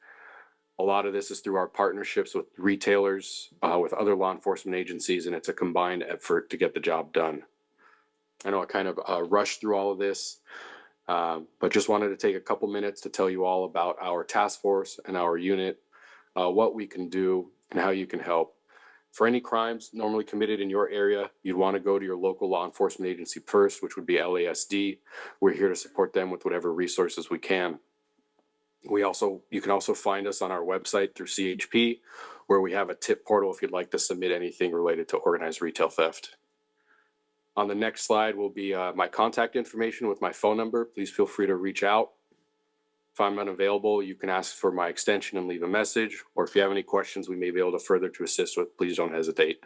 A lot of this is through our partnerships with retailers, with other law enforcement agencies, and it's a combined effort to get the job done. I know I kind of rushed through all of this. But just wanted to take a couple minutes to tell you all about our task force and our unit, what we can do and how you can help. For any crimes normally committed in your area, you'd want to go to your local law enforcement agency first, which would be LASD. We're here to support them with whatever resources we can. You can also find us on our website through CHP, where we have a tip portal if you'd like to submit anything related to organized retail theft. On the next slide will be my contact information with my phone number. Please feel free to reach out. If I'm unavailable, you can ask for my extension and leave a message, or if you have any questions we may be able to further to assist with, please don't hesitate.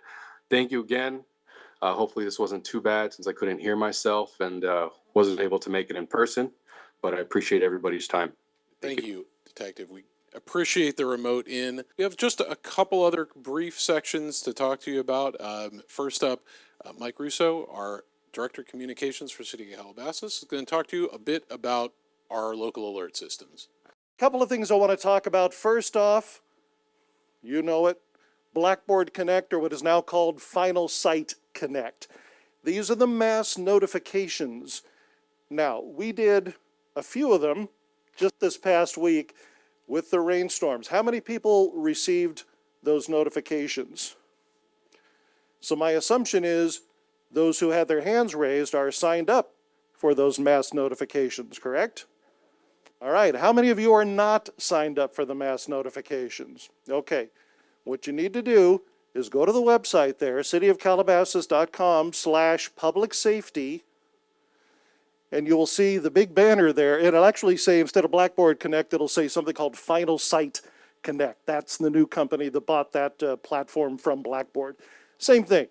Thank you again. Hopefully this wasn't too bad since I couldn't hear myself and wasn't able to make it in person, but I appreciate everybody's time. Thank you, Detective. We appreciate the remote in. We have just a couple other brief sections to talk to you about. First up, Mike Russo, our Director of Communications for City of Calabasas, is going to talk to you a bit about our local alert systems. Couple of things I want to talk about. First off, you know it, Blackboard Connect, or what is now called Final Site Connect. These are the mass notifications. Now, we did a few of them just this past week with the rainstorms. How many people received those notifications? So my assumption is those who had their hands raised are signed up for those mass notifications, correct? All right, how many of you are not signed up for the mass notifications? Okay, what you need to do is go to the website there, cityofcalabasas.com/public safety, and you will see the big banner there. It'll actually say, instead of Blackboard Connect, it'll say something called Final Site Connect. That's the new company that bought that platform from Blackboard. Same thing,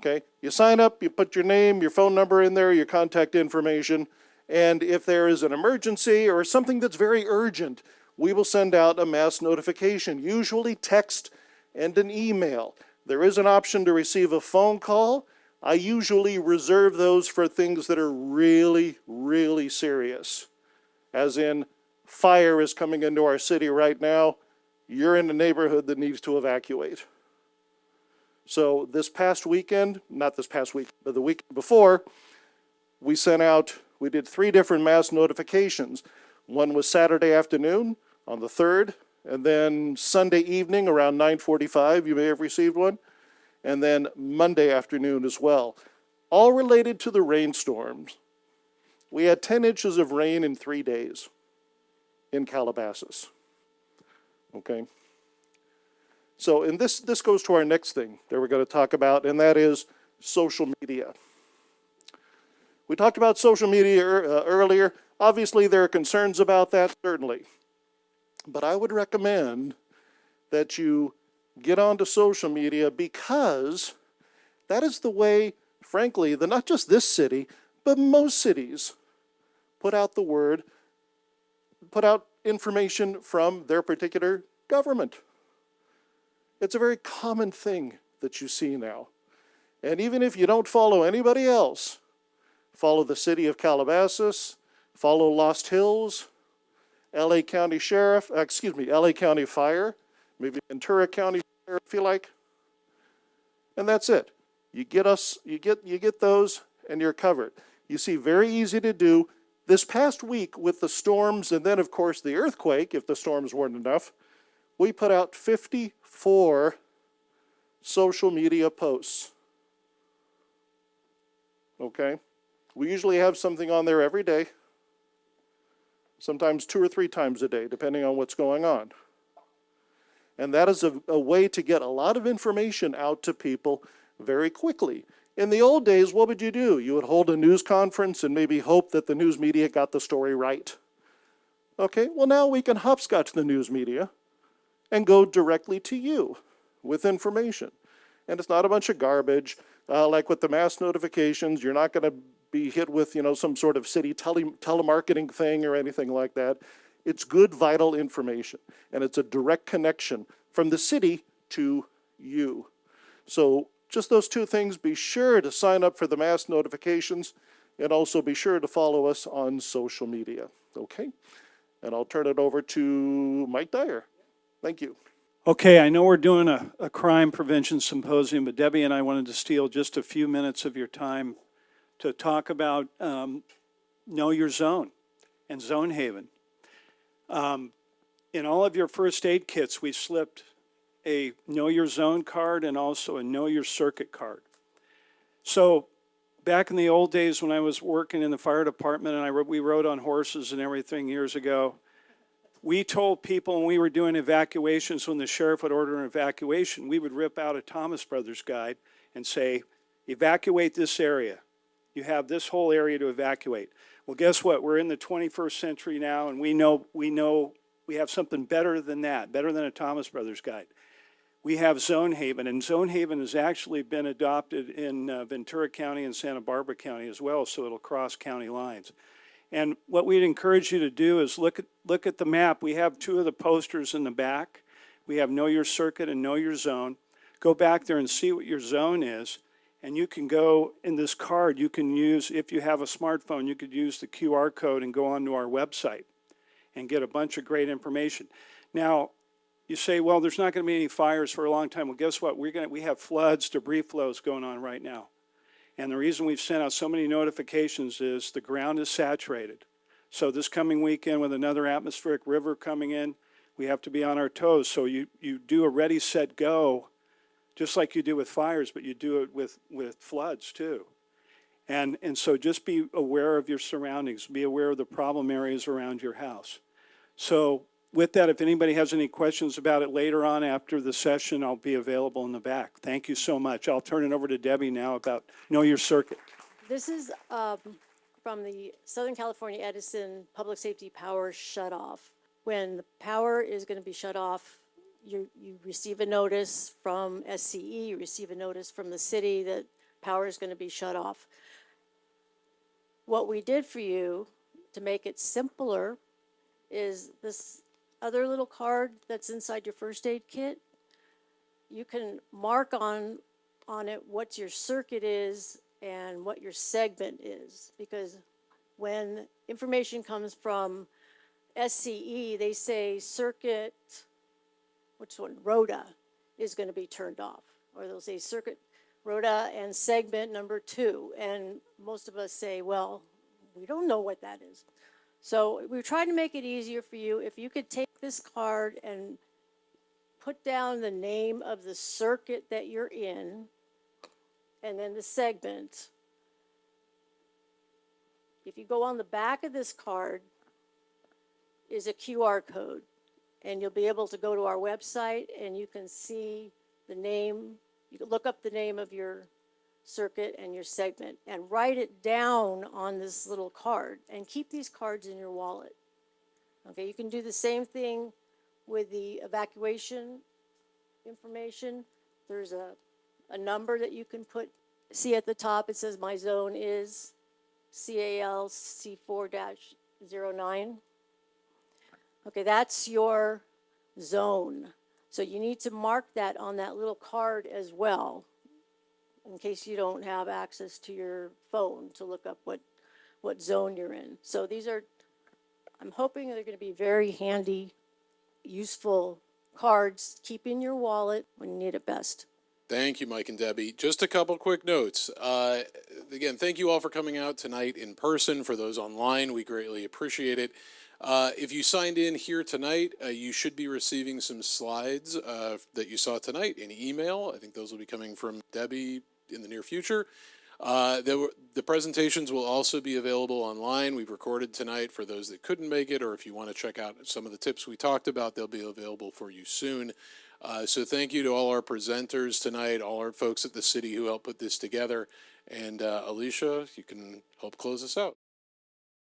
okay? You sign up, you put your name, your phone number in there, your contact information, and if there is an emergency or something that's very urgent, we will send out a mass notification, usually text and an email. There is an option to receive a phone call. I usually reserve those for things that are really, really serious. As in, fire is coming into our city right now. You're in a neighborhood that needs to evacuate. So this past weekend, not this past week, but the week before, we did 3 different mass notifications. One was Saturday afternoon on the 3rd, and then Sunday evening around 9:45, you may have received one, and then Monday afternoon as well. All related to the rainstorms. We had 10 inches of rain in 3 days in Calabasas, okay? So, and this goes to our next thing that we're going to talk about, and that is social media. We talked about social media earlier. Obviously, there are concerns about that, certainly. But I would recommend that you get onto social media, because that is the way, frankly, that not just this city, but most cities put out the word, put out information from their particular government. It's a very common thing that you see now. And even if you don't follow anybody else, follow the city of Calabasas, follow Lost Hills, LA County Sheriff, LA County Fire, maybe Ventura County Fire if you like. And that's it. You get those and you're covered. You see, very easy to do. This past week with the storms and then of course the earthquake, if the storms weren't enough, we put out 54 social media posts. Okay? We usually have something on there every day, sometimes 2 or 3 times a day, depending on what's going on. And that is a way to get a lot of information out to people very quickly. In the old days, what would you do? You would hold a news conference and maybe hope that the news media got the story right. Okay, well now we can hopscotch the news media and go directly to you with information. And it's not a bunch of garbage. Like with the mass notifications, you're not going to be hit with, some sort of city telemarketing thing or anything like that. It's good, vital information, and it's a direct connection from the city to you. So just those 2 things, be sure to sign up for the mass notifications, and also be sure to follow us on social media, okay? And I'll turn it over to Mike Dyer. Thank you. Okay, I know we're doing a crime prevention symposium, but Debbie and I wanted to steal just a few minutes of your time to talk about Know Your Zone and Zone Haven. In all of your first aid kits, we slipped a Know Your Zone card and also a Know Your Circuit card. So back in the old days when I was working in the fire department and we rode on horses and everything years ago, we told people when we were doing evacuations, when the sheriff would order an evacuation, we would rip out a Thomas Brothers guide and say, evacuate this area. You have this whole area to evacuate. Well, guess what? We're in the 21st century now, and we know we have something better than that, better than a Thomas Brothers guide. We have Zone Haven, and Zone Haven has actually been adopted in Ventura County and Santa Barbara County as well, so it'll cross county lines. And what we'd encourage you to do is look at the map. We have 2 of the posters in the back. We have Know Your Circuit and Know Your Zone. Go back there and see what your zone is. And you can go in this card, you can use, if you have a smartphone, you could use the QR code and go onto our website and get a bunch of great information. Now, You say, well, there's not going to be any fires for a long time. Well, guess what? We have floods, debris flows going on right now. And the reason we've sent out so many notifications is the ground is saturated. So this coming weekend with another atmospheric river coming in, we have to be on our toes. So you do a ready, set, go, just like you do with fires, but you do it with floods too. And so just be aware of your surroundings, be aware of the problem areas around your house. So with that, if anybody has any questions about it later on after the session, I'll be available in the back. Thank you so much. I'll turn it over to Debbie now about Know Your Circuit. This is from the Southern California Edison Public Safety Power Shutoff. When the power is going to be shut off, you receive a notice from SCE, you receive a notice from the city that power is going to be shut off. What we did for you to make it simpler is this other little card that's inside your first aid kit. You can mark on it what your circuit is and what your segment is, because when information comes from SCE, they say circuit, which one, ROTA, is going to be turned off, or they'll say circuit ROTA and segment number 2, and most of us say, well, we don't know what that is. So we tried to make it easier for you. If you could take this card and put down the name of the circuit that you're in, and then the segment. If you go on the back of this card is a QR code, and you'll be able to go to our website and you can see the name, you can look up the name of your circuit and your segment and write it down on this little card and keep these cards in your wallet. Okay, you can do the same thing with the evacuation information. There's a number that you can see at the top. It says my zone is CAL C4-09. Okay, that's your zone. So you need to mark that on that little card as well, in case you don't have access to your phone to look up what zone you're in. So these are, I'm hoping they're going to be very handy, useful cards. Keep in your wallet when you need it best. Thank you, Mike and Debbie. Just a couple quick notes. Again, thank you all for coming out tonight in person. For those online, we greatly appreciate it. If you signed in here tonight, you should be receiving some slides that you saw tonight in email. I think those will be coming from Debbie in the near future. The presentations will also be available online. We've recorded tonight for those that couldn't make it, or if you want to check out some of the tips we talked about, they'll be available for you soon. So thank you to all our presenters tonight, all our folks at the city who helped put this together. And Alicia, you can help close us out.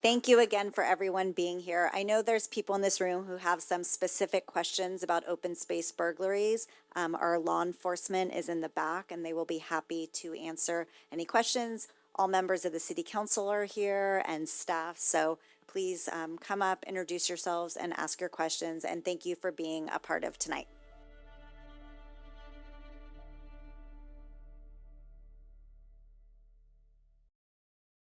Thank you again for everyone being here. I know there's people in this room who have some specific questions about open space burglaries. Our law enforcement is in the back and they will be happy to answer any questions. All members of the city council are here and staff. So please come up, introduce yourselves and ask your questions. And thank you for being a part of tonight.